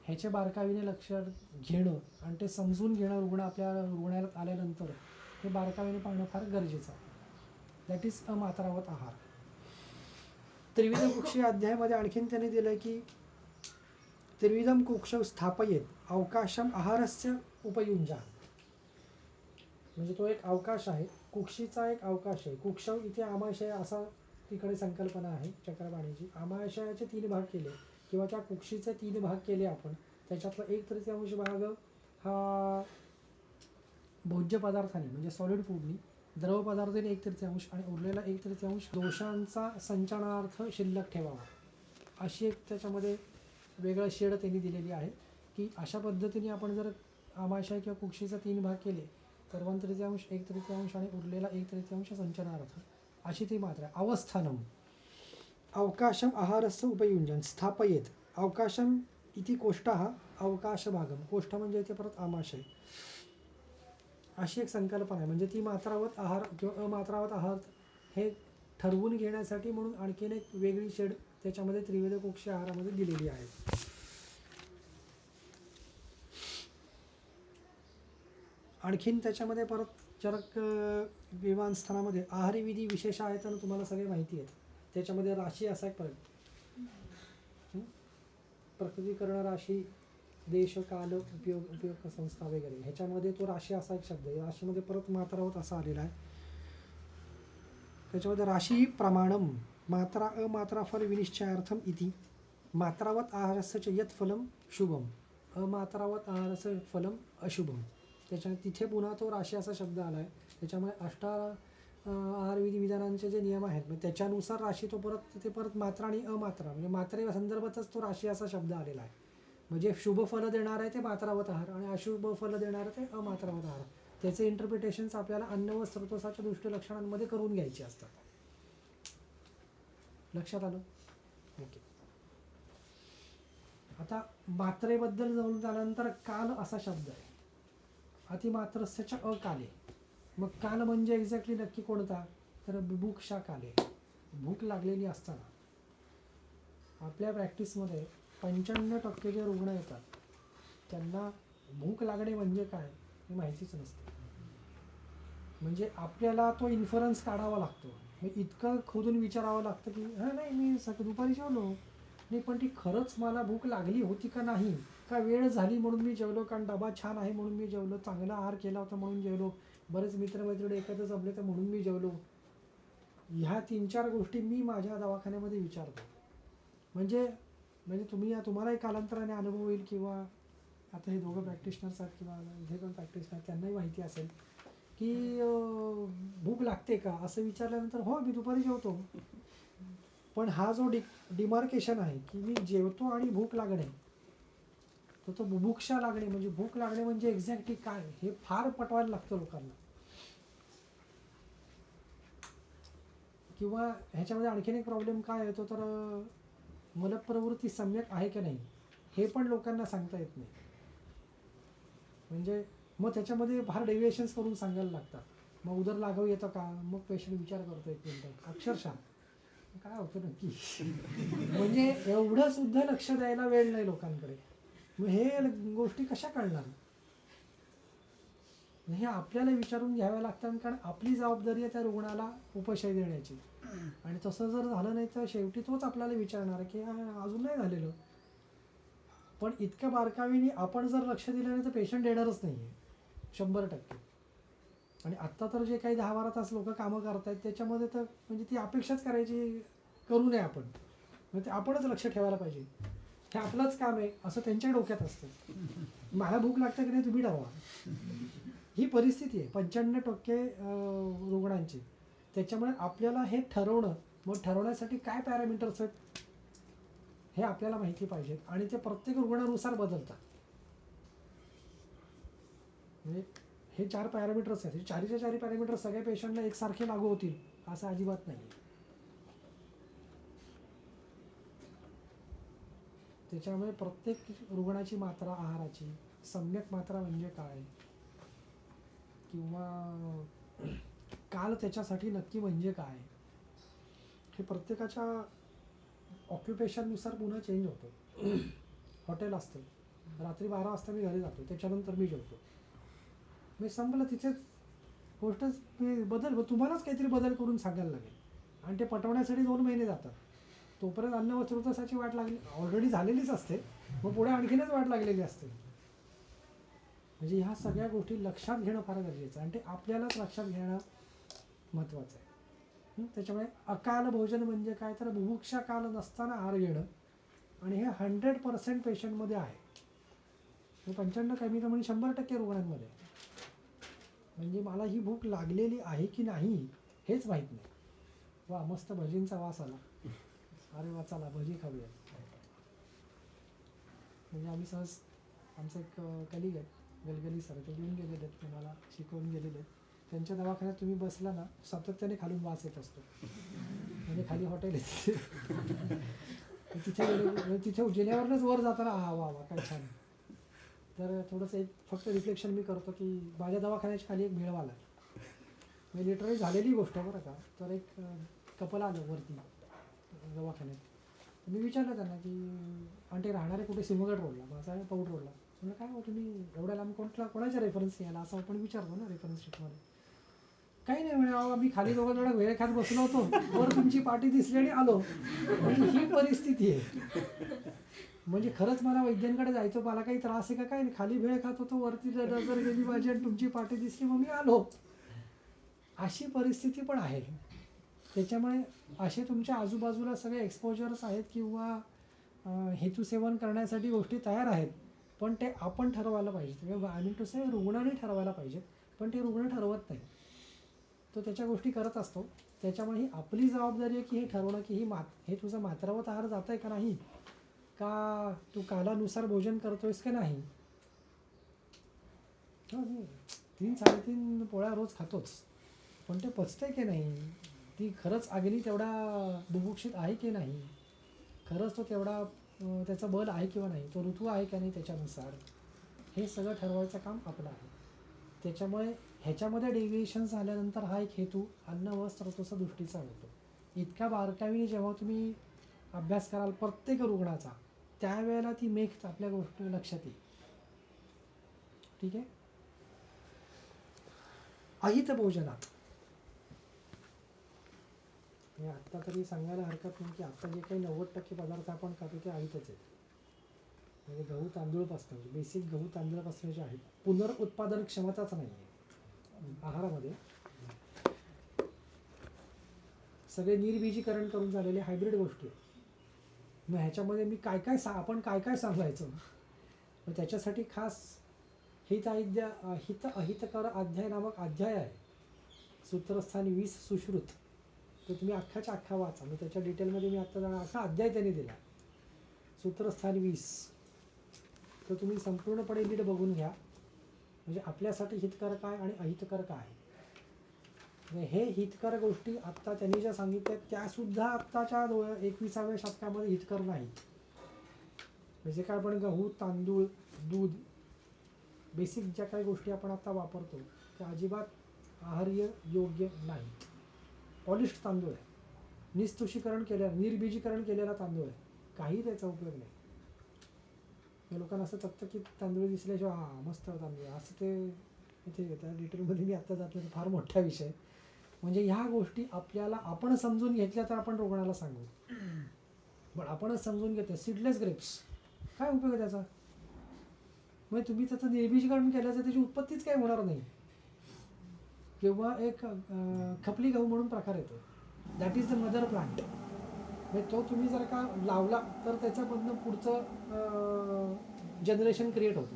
ह्याचे बारकाईने लक्ष घेणं आणि ते समजून घेणं रुग्ण आपल्या रुग्णालयात आल्यानंतर हे बारकाईने पाहणं फार गरजेचं आहे. दॅट इज अमात्रावत आहार. त्रिविध कुक्षी अध्यायामध्ये आणखीन त्यांनी दिलं की त्रिविधम कुक्ष स्थापयेत अवकाशम आहारस्य उपयुंजा, म्हणजे तो एक अवकाश आहे कुक्षीचा एक अवकाश आहे. कुक्षव इथे आमाशय असा तिकडे संकल्पना आहे चक्रपाणीची. आमाशयाचे 3 भाग केले किंवा त्या कुक्षीचे 3 भाग केले आपण. त्याच्यातला 1/3 भाग हा भोज्य पदार्थाने म्हणजे सॉलिड फूडनी, द्रव पदार्थाने 1/3 आणि उरलेला 1/3 दोषांचा संचनार्थ शिल्लक ठेवावा, अशी एक त्याच्यामध्ये वेगळं शेड त्यांनी दिलेली आहे की अशा पद्धतीने आपण जर आमाशय किंवा कुक्षीचे 3 भाग केले तर 1/3 1/3 आणि उरलेला 1/3 संचनार्थ अशी ती मात्रा. अवस्थानम अवकाशम आहारस्य उपयुञ्जन स्थापयेत अवकाशम इति कोष्ठः अवकाशभागम. कोष्ठ म्हणजे इथे परत आमाशय, अशी एक संकल्पना आहे. म्हणजे ती मात्रावत आहार किंवा अमात्रावत आहार हे ठरवून घेण्यासाठी म्हणून आणखीन एक वेगळी शेड त्याच्यामध्ये त्रिविध कुक्षी आहारामध्ये दिलेली आहे. आणखीन त्याच्यामध्ये परत चरक विमानस्थानामध्ये आहारी विधी विशेष आयतन तुम्हाला सगळे माहिती आहेत. त्याच्यामध्ये राशी असा एक प्रकृतीकरण राशी, देश काल उपयोग संस्था वगैरे ह्याच्यामध्ये तो राशी असा एक शब्द आहे. राशीमध्ये परत मात्रावत असा आलेला आहे. त्याच्यामध्ये राशी प्रमाणम मात्रा अमात्रा फल विनिश्चयार्थम इति मात्रावत आहारस्य च यत् फलम शुभम अमात्रावत आहारस्य फलम अशुभम. त्याच्या तिथे पुन्हा तो राशी असा शब्द आला आहे. त्याच्यामुळे आहार विधी विधानांचे जे नियम आहेत मग त्याच्यानुसार राशी तो परत तिथे परत मात्रा आणि अमात्रा म्हणजे मात्रे संदर्भातच तो राशी असा शब्द आलेला आहे. म्हणजे शुभ फल देणार आहे ते मात्रावत आहार आणि अशुभ फल देणार ते अमात्रावत आहार. त्याचे इंटरप्रिटेशन्स आपल्याला अन्न व स्रोतसाच्या दृष्टी लक्षणांमध्ये करून घ्यायचे असतात. लक्षात आलं? ओके. आता मात्रेबद्दल जाऊन त्यानंतर काल असा शब्द आहे. अतिमात्रस्यच अकाले. मग काल म्हणजे एक्झॅक्टली नक्की कोणता, तर बुभुक्षा काले. भूक लागलेली असताना आपल्या प्रॅक्टिसमध्ये 95% जे रुग्ण येतात त्यांना भूक लागणे म्हणजे काय हे माहितीच नसतं. म्हणजे आपल्याला तो इन्फरन्स काढावा लागतो. मग इतकं खोदून विचारावं लागतं की नाही मी दुपारी जेवलो नाही, पण ती खरंच मला भूक लागली होती का नाही, का वेळ झाली म्हणून मी जेवलो, कारण डबा छान आहे म्हणून मी जेवलो, चांगला आहार केला होता म्हणून जेवलो, बरेच मित्रमैत्रिणी एकत्र जमले तर म्हणून मी जेवलो. ह्या 3-4 गोष्टी मी माझ्या दवाखान्यामध्ये विचारतो. म्हणजे तुम्हालाही कालांतराने अनुभव होईल किंवा आता हे दोघं प्रॅक्टिशनर्स आहेत किंवा इथे पण प्रॅक्टिशनर त्यांनाही माहिती असेल की भूक लागते का असं विचारल्यानंतर हो मी दुपारी जेवतो. पण हा जो डिमार्केशन आहे की मी जेवतो आणि भूक लागणे, तर तो बुभुक्षा लागणे म्हणजे भूक लागणे म्हणजे एक्झॅक्टली काय हे फार पटवायला लागतं लोकांना. किंवा ह्याच्यामध्ये आणखीन एक प्रॉब्लेम काय येतो तर मलप्रवृत्ती सम्यक आहे की नाही हे पण लोकांना सांगता येत नाही. म्हणजे मग त्याच्यामध्ये फार डेव्हिएशन्स करून सांगायला लागतात. मग उदर लाघव येतं का, मग पेशंट विचार करतो 1 मिनिट अक्षरशः काय होतं नक्की. म्हणजे एवढं सुद्धा लक्ष द्यायला वेळ नाही लोकांकडे. मग हे गोष्टी कशा कळणार, हे आपल्याला विचारून घ्याव्या लागतात. कारण आपली जबाबदारी आहे त्या रुग्णाला उपशय देण्याची. आणि तसं जर झालं नाही तर शेवटी तोच आपल्याला विचारणार की अजून नाही झालेलं. पण इतक्या बारकाईने आपण जर लक्ष दिलं नाही तर पेशंट येणारच नाही आहे 100%. आणि आत्ता तर जे काही 10-12 तास लोक कामं करतायत त्याच्यामध्ये तर म्हणजे ती अपेक्षाच करू नये आपण. म्हणजे आपणच लक्ष ठेवायला पाहिजे, हे आपलंच काम आहे असं त्यांच्या डोक्यात असतं. मला भूक लागते की नाही तुम्ही ठरवा, ही परिस्थिती आहे 95% रुग्णांची. त्याच्यामुळे आपल्याला हे ठरवणं, मग ठरवण्यासाठी काय पॅरामीटर्स आहेत हे आपल्याला माहिती पाहिजेत आणि ते प्रत्येक रुग्णानुसार बदलतात. म्हणजे हे 4 पॅरामीटर्स आहेत, हे 4च्या 4 पॅरामीटर्स सगळ्या पेशंटला एकसारखे लागू होतील असं अजिबात नाही. त्याच्यामुळे प्रत्येक रुग्णाची मात्रा आहाराची सम्यक मात्रा म्हणजे काय किंवा काल त्याच्यासाठी नक्की म्हणजे काय हे प्रत्येकाच्या ऑक्युपेशननुसार पुन्हा चेंज होतं. हॉटेल असतं, रात्री 12 वाजता मी घरी जातो, त्याच्यानंतर मी जेवतो, मी संपलं तिथेच गोष्ट. बदल तुम्हालाच काहीतरी बदल करून सांगायला लागेल आणि ते पटवण्यासाठी 2 महिने जातात. तोपर्यंत अन्न व स्रोतसाची वाट लागली ऑलरेडी झालेलीच असते, मग पुढे आणखीनच वाट लागलेली असते. म्हणजे ह्या सगळ्या गोष्टी लक्षात घेणं फार गरजेचं आहे आणि ते आपल्यालाच लक्षात घेणं महत्त्वाचं आहे. त्याच्यामुळे अकाल भोजन म्हणजे काय, तर बुभुक्षा काल नसताना आहार घेणं, आणि हे 100% पेशंटमध्ये आहे. 95 कमी तर म्हणजे 100% रुग्णांमध्ये. म्हणजे मला ही भूक लागलेली आहे की नाही हेच माहीत नाही. वा, मस्त भजींचा वास आला. अरे वा, चला भजी खाऊया. म्हणजे आम्ही सहज, आमचं एक कलिग आहेत गलगली सर, ते घेऊन गेलेले आहेत, ते मला शिकवून गेलेले आहेत. त्यांच्या दवाखान्यात तुम्ही बसला ना, सातत्याने खालून वास येत असतो. म्हणजे खाली हॉटेल आहे तिथे गेले, तिथे जिन्यावरनंच वर जाताना हा वा वा काय छान. तर थोडंसं एक फक्त रिफ्लेक्शन मी करतो की माझ्या दवाखान्याच्या खाली एक मेळवाला आहे. म्हणजे लिटरली झालेली गोष्ट बरं का. तर एक कपल आलं वरती दवाखान्यात. मी विचारलं त्यांना की आंटी राहणारे कुठे, सिंहगड रोडला, माझा आहे पौड रोडला. म्हणजे काय हो तुम्ही एवढ्या लांब कोणाच्या रेफरन्स यायला, असं आपण विचारतो ना रेफरन्स शीटमध्ये. काही नाही म्हणे, अहो आम्ही खाली दोघं थोडा वेळ खात बसलो होतो, वर तुमची पाठी दिसली आणि आलो. म्हणजे ही परिस्थिती आहे. म्हणजे खरंच मला वैद्यांकडे जायचं, मला काही त्रास आहे का काय नाही, खाली वेळ खात होतो, वरती नजर गेली माझी आणि तुमची पाठी दिसली, मग मी आलो. अशी परिस्थिती पण आहे. त्याच्यामुळे असे तुमच्या आजूबाजूला सगळे एक्सपोजर्स आहेत किंवा हेतुसेवन करण्यासाठी गोष्टी तयार आहेत, पण ते आपण ठरवायला पाहिजे. आय मीन टू से रुग्णाने ठरवायला पाहिजे, पण ते रुग्ण ठरवत नाही, तो त्याच्या गोष्टी करत असतो. त्याच्यामुळे ही आपली जबाबदारी आहे की हे ठरवणं की हे तुझं मात्रावत आहार जात आहे का नाही, का तू कालानुसार भोजन करतोयस का नाही. हो, मी 3-3.5 पोळ्या रोज खातोच, पण ते पचतंय की नाही, ती खरंच अग्नी तेवढा बुभुक्षित आहे की नाही, खरंच तो तेवढा त्याचं बल आहे किंवा नाही, तो ऋतू आहे का नाही त्याच्यानुसार, हे सगळं ठरवायचं काम आपलं आहे. त्याच्यामुळे ह्याच्यामध्ये डेव्हिएशन झाल्यानंतर हा एक हेतू अन्न व स्रोतोसा दृष्टीचा होतो. इतक्या बारकाईने जेव्हा तुम्ही अभ्यास कराल प्रत्येक रुग्णाचा, त्यावेळेला ती मेख आपल्या गोष्टी लक्षात येईल. ठीक आहे. अहित भोजनात म्हणजे आत्ता तरी सांगायला हरकत नाही की आत्ता जे काही 90% पदार्थ आपण खातो ते अहितच आहेत. म्हणजे गहू तांदूळपासून, म्हणजे बेसिक गहू तांदूळपासून जे आहेत, पुनरुत्पादन क्षमताच नाही आहे आहारामध्ये. सगळे निर्बीजीकरण करून झालेले हायब्रिड गोष्टी आहेत. मग ह्याच्यामध्ये मी आपण काय काय सांगायचं, मग त्याच्यासाठी खास हित अहितकर अध्याय नामक अध्याय आहे, सूत्रस्थानी 20 सुश्रुत. तर तुम्ही अख्खाच्या अख्खा वाचा, मी त्याच्या डिटेलमध्ये मी आत्ता अख्खा अध्याय त्यांनी दिला, सूत्रस्थानी 20. तर तुम्ही संपूर्णपणे नीट बघून घ्या, म्हणजे आपल्यासाठी हितकर काय आणि अहितकर काय. हे हितकर गोष्टी आत्ता त्यांनी ज्या सांगितल्या त्यासुद्धा आत्ताच्या 21व्या शतकामध्ये हितकर नाहीत. म्हणजे काय आपण गहू तांदूळ दूध बेसिक ज्या काही गोष्टी आपण आता वापरतो त्या अजिबात आहार्य योग्य नाहीत. पॉलिश्ड तांदूळ आहे, निस्तुषीकरण केलेला, निर्बीजीकरण केलेला तांदूळ आहे, काही त्याचा उपयोग नाही. लोकांना असं चकचकीत तांदूळ दिसल्याशिवाय हा मस्त तांदूळ असं ते इथे त्या डिटेलमध्ये मी आत्ता जात नाही, फार मोठा विषय. म्हणजे ह्या गोष्टी आपल्याला आपण समजून घेतल्या तर आपण रुग्णाला सांगू, पण आपणच समजून घेतो सीडलेस ग्रेप्स काय उपयोग आहे त्याचा. म्हणजे तुम्ही त्याचं निर्बीजीकरण केल्याचं त्याची उत्पत्तीच काही होणार नाही. किंवा एक खपली गहू म्हणून प्रकार येतो, that is the mother plant. म्हणजे तो तुम्ही जर का लावला तर त्याच्यामधनं पुढचं जनरेशन क्रिएट होतं.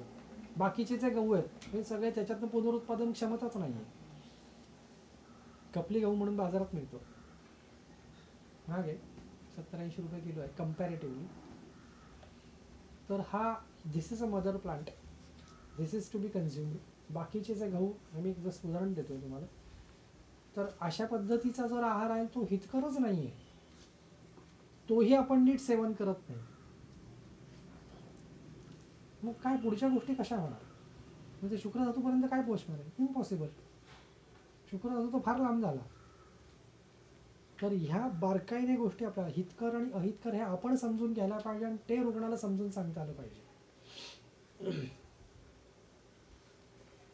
बाकीचे जे गहू आहेत हे सगळे त्याच्यातनं पुनरुत्पादन क्षमताच नाही आहे. खपली गहू म्हणून बाजारात मिळतो, महाग आहे, 70-80 रुपये किलो आहे कम्पॅरेटिव्हली. तर हा this is a mother plant, this is to be consumed. बाकीचे जे गहू, मी एक जस्ट उदाहरण देतो तुम्हाला, तर अशा पद्धतीचा जर आहार आहे तो हितकरच नाही आहे, तोही आपण नीट सेवन करत नाही. मग काय पुढच्या गोष्टी कशा होणार, म्हणजे शुक्रधातूपर्यंत काय पोहोचणार आहे, इम्पॉसिबल. शुक्रधातू तो फार लांब झाला. तर ह्या बारकाईने गोष्टी आपल्याला हितकर आणि अहितकर हे आपण समजून घ्यायला पाहिजे आणि ते रुग्णाला समजून सांगता आलं पाहिजे.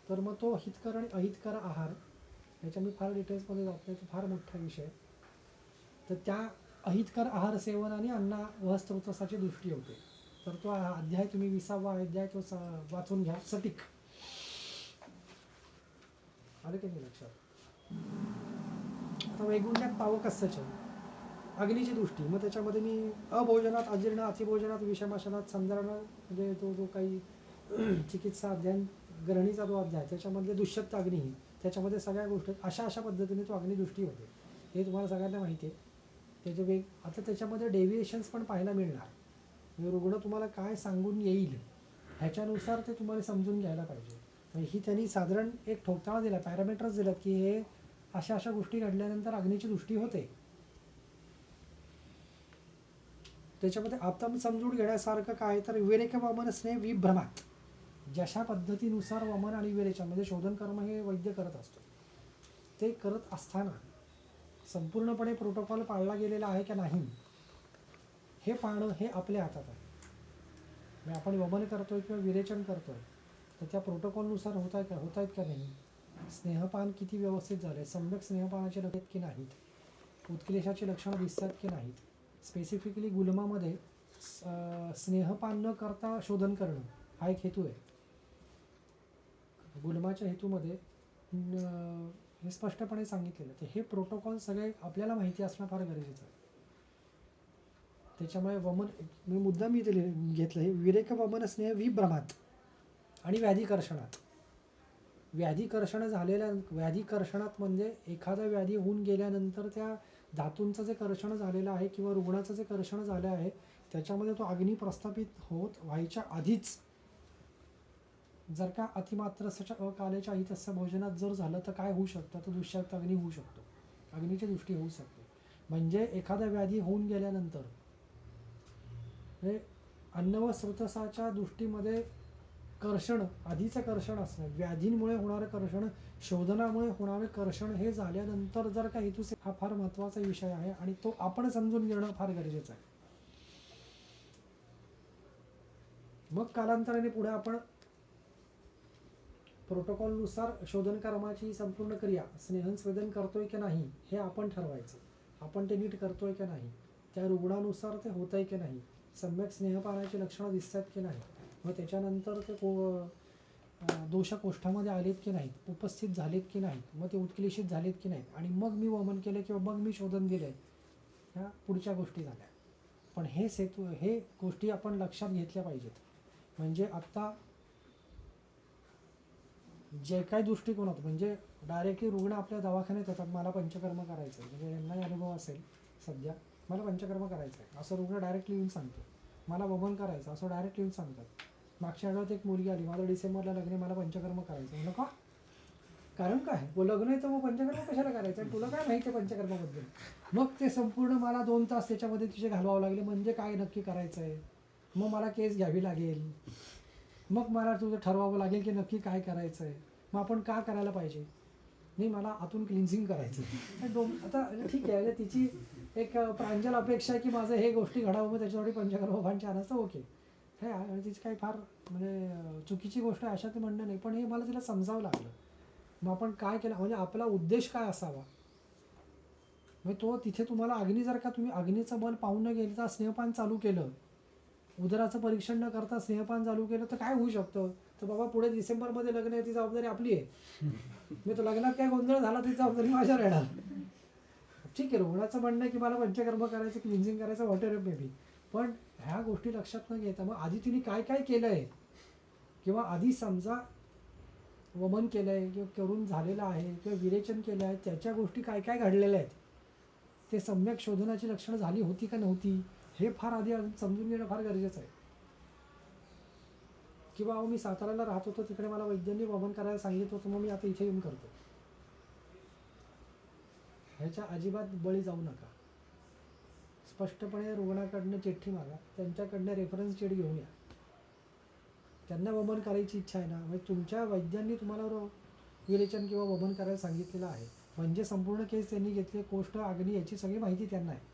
तर मग तो हितकर आणि अहितकर आहार, याच्या मी फार डिटेल्समध्ये जात नाही, तो फार मोठा विषय. तर त्या अहितकर आहार सेवनाने अन्ना व स्त्रोतसाची दृष्टी होते. तर तो अध्याय तुम्ही 20वा अध्याय तो वाचून घ्या सटीक. आलं की नाही लक्षात. तर वैगुण्यात पावकस्सच अग्नीची दृष्टी. मग त्याच्यामध्ये मी अभोजनात अजीर्ण, अतिभोजनात विषमाशनात संदर्भ म्हणजे तो जो काही चिकित्सा अध्ययन ग्रहणीचा जो अध्याय त्याच्यामधले दुष्यंत अग्नी, त्याच्यामध्ये सगळ्या गोष्टी अशा अशा पद्धतीने तो अग्निदृष्टी होते. हे तुम्हाला सगळ्यांना माहिती आहे. त्याचे आता त्याच्यामध्ये डेव्हिएशन्स पण पाहायला मिळणार. म्हणजे रुग्ण तुम्हाला काय सांगून येईल ह्याच्यानुसार ते तुम्हाला समजून घ्यायला पाहिजे. ही त्यांनी साधारण एक ठोकताळा दिला, पॅरामीटर्स दिलात की हे अशा अशा गोष्टी घडल्यानंतर अग्नीची दृष्टी होते. त्याच्यामध्ये आपण समजून घेण्यासारखं काय तर विवेक वमन स्नेह विभ्रमात, जशा पद्धतीनुसार वमन आणि विवेचन म्हणजे शोधन कर्म हे वैद्य करत असतो, ते करत असताना संपूर्णपणे प्रोटोकॉल पाळला गेलेला आहे का नाही हे पाहणं हे आपल्या हातात आहे. म्हणजे आपण वमन करतोय किंवा विरेचन करतोय तर त्या प्रोटोकॉलनुसार होत आहेत का नाही, स्नेहपान किती व्यवस्थित झालं आहे, सम्यक स्नेहपानाचे लक्षण की नाहीत, उत्क्लेशाची लक्षणं दिसतात की नाहीत. स्पेसिफिकली गुलमामध्ये स्नेहपान न करता शोधन करणं हा एक हेतू आहे. गुलमाच्या हेतूमध्ये हे स्पष्टपणे सांगितलेलं. तर हे प्रोटोकॉल सगळे आपल्याला माहिती असणं फार गरजेचं आहे. त्याच्यामुळे वमन मी मुद्दाम इथे घेतलं हे विरेक वमन स्नेह विभ्रमात आणि व्याधिकर्षणात. व्याधिकर्षणात म्हणजे एखादा व्याधी होऊन गेल्यानंतर त्या धातूंचं जे कर्षण झालेलं आहे किंवा रुग्णाचं जे कर्षण झालं आहे त्याच्यामध्ये तो अग्नी प्रस्थापित व्हायच्या आधीच जर का अतिमात्रस्य अकालेच्या अहितस्य भोजनात जर झालं तर काय होऊ शकतं, तर दुष्यंत अग्नी होऊ शकतो, अग्नीची दृष्टी होऊ शकते. म्हणजे एखादा व्याधी होऊन गेल्यानंतर अन्न व स्रोतसाच्या दृष्टीमध्ये कर्षण, आधीचं कर्षण असणं, व्याधींमुळे होणारं कर्षण, शोधनामुळे होणारं कर्षण हे झाल्यानंतर जर का हेतू हा फार महत्त्वाचा विषय आहे आणि तो आपण समजून घेणं फार गरजेचं आहे. मग कालांतराने पुढे आपण प्रोटोकॉलनुसार शोधन कर्माची संपूर्ण क्रिया स्नेहस्वेदन करतोय की नाही हे आपण ठरवायचं. आपण ते नीट करतोय की नाही, त्या रुग्णानुसार ते होत आहे की नाही, सम्यक स्नेहपानाची लक्षणं दिसतात की नाही, मग त्याच्यानंतर ते दोषकोष्ठामध्ये आलेत की नाहीत, उपस्थित झालेत की नाहीत, मग ते उत्क्लेशित झालेत की नाहीत, आणि मग मी वमन केलं किंवा मग मी शोधन दिलं आहे, ह्या पुढच्या गोष्टी झाल्या. पण हे गोष्टी आपण लक्षात घेतल्या पाहिजेत. म्हणजे आत्ता जे काही दृष्टिकोनात म्हणजे डायरेक्टली रुग्ण आपल्या दवाखान्यात येतात, मला पंचकर्म करायचं आहे, म्हणजे यांनाही अनुभव असेल सध्या, मला पंचकर्म करायचं आहे असं रुग्ण डायरेक्टली येऊन सांगतो, मला वमन करायचं असं डायरेक्टली येऊन सांगतात. मागच्या आठवड्यात एक मुलगी आली, माझं डिसेंबरला लग्न आहे, मला पंचकर्म करायचं. म्हणलं का, कारण काय, लग्न आहे तर मग पंचकर्म कशाला करायचं आहे, तुला काय माहिती आहे पंचकर्माबद्दल. मग ते संपूर्ण मला 2 तास त्याच्यामध्ये तिचे घालवावं लागले. म्हणजे काय नक्की करायचं आहे, मग मला केस घ्यावी लागेल, मग मला तुझं ठरवावं लागेल की नक्की काय करायचं आहे, मग आपण का करायला पाहिजे, नाही मला आतून क्लिन्झिंग करायचं. आता ठीक आहे, तिची एक प्रांजल अपेक्षा आहे की माझं हे गोष्टी घडावं, मग त्याच्यासाठी पंचकर्म फार छान असतं, ओके. हे आणि तिची काही फार म्हणजे चुकीची गोष्ट आहे अशा ते म्हणणं नाही, पण हे मला तिला समजावं लागलं. मग आपण काय केलं, म्हणजे आपला उद्देश काय असावा, म्हणजे तो तिथे तुम्हाला अग्नी, जर का तुम्ही अग्नीचं बल पाहून न गेलं स्नेहपान चालू केलं, उदराचं परीक्षण न करता स्नेहपान चालू केलं तर काय होऊ शकतं, तर बाबा पुढे डिसेंबरमध्ये लग्न आहे, ती जबाबदारी आपली आहे. मी तो लग्नात काय गोंधळ झाला ती जबाबदारी माझ्यावर येणार. ठीक आहे, रुग्णाचं म्हणणं आहे की मला पंचकर्म करायचं, क्लिन्झिंग करायचं, व्हॉटेवर मे बी, पण ह्या गोष्टी लक्षात न घेता मग आधी तिने काय काय केलं आहे, किंवा आधी समजा वमन केलं आहे किंवा करून झालेलं आहे किंवा विरेचन केलं आहे, त्याच्या गोष्टी काय काय घडलेल्या आहेत, ते सम्यक शोधनाची लक्षणं झाली होती का नव्हती हे फार आधी समजून घेणं फार गरजेचं आहे. किंवा मी साताऱ्याला राहत होतो, तिकडे मला वैद्यांनी वमन करायला सांगितलं होतं, मग मी आता इथे येऊन करतो. ह्याच्या अजिबात बळी जाऊ नका. स्पष्टपणे रुग्णाकडनं चिठ्ठी मागा, त्यांच्याकडनं रेफरन्स चिठ घेऊन या. त्यांना वमन करायची इच्छा आहे ना, म्हणजे तुमच्या वैद्यांनी तुम्हाला विरेचन किंवा वमन करायला सांगितलेलं आहे, म्हणजे संपूर्ण केस त्यांनी घेतले, कोष्ठ अग्नी याची सगळी माहिती त्यांना आहे.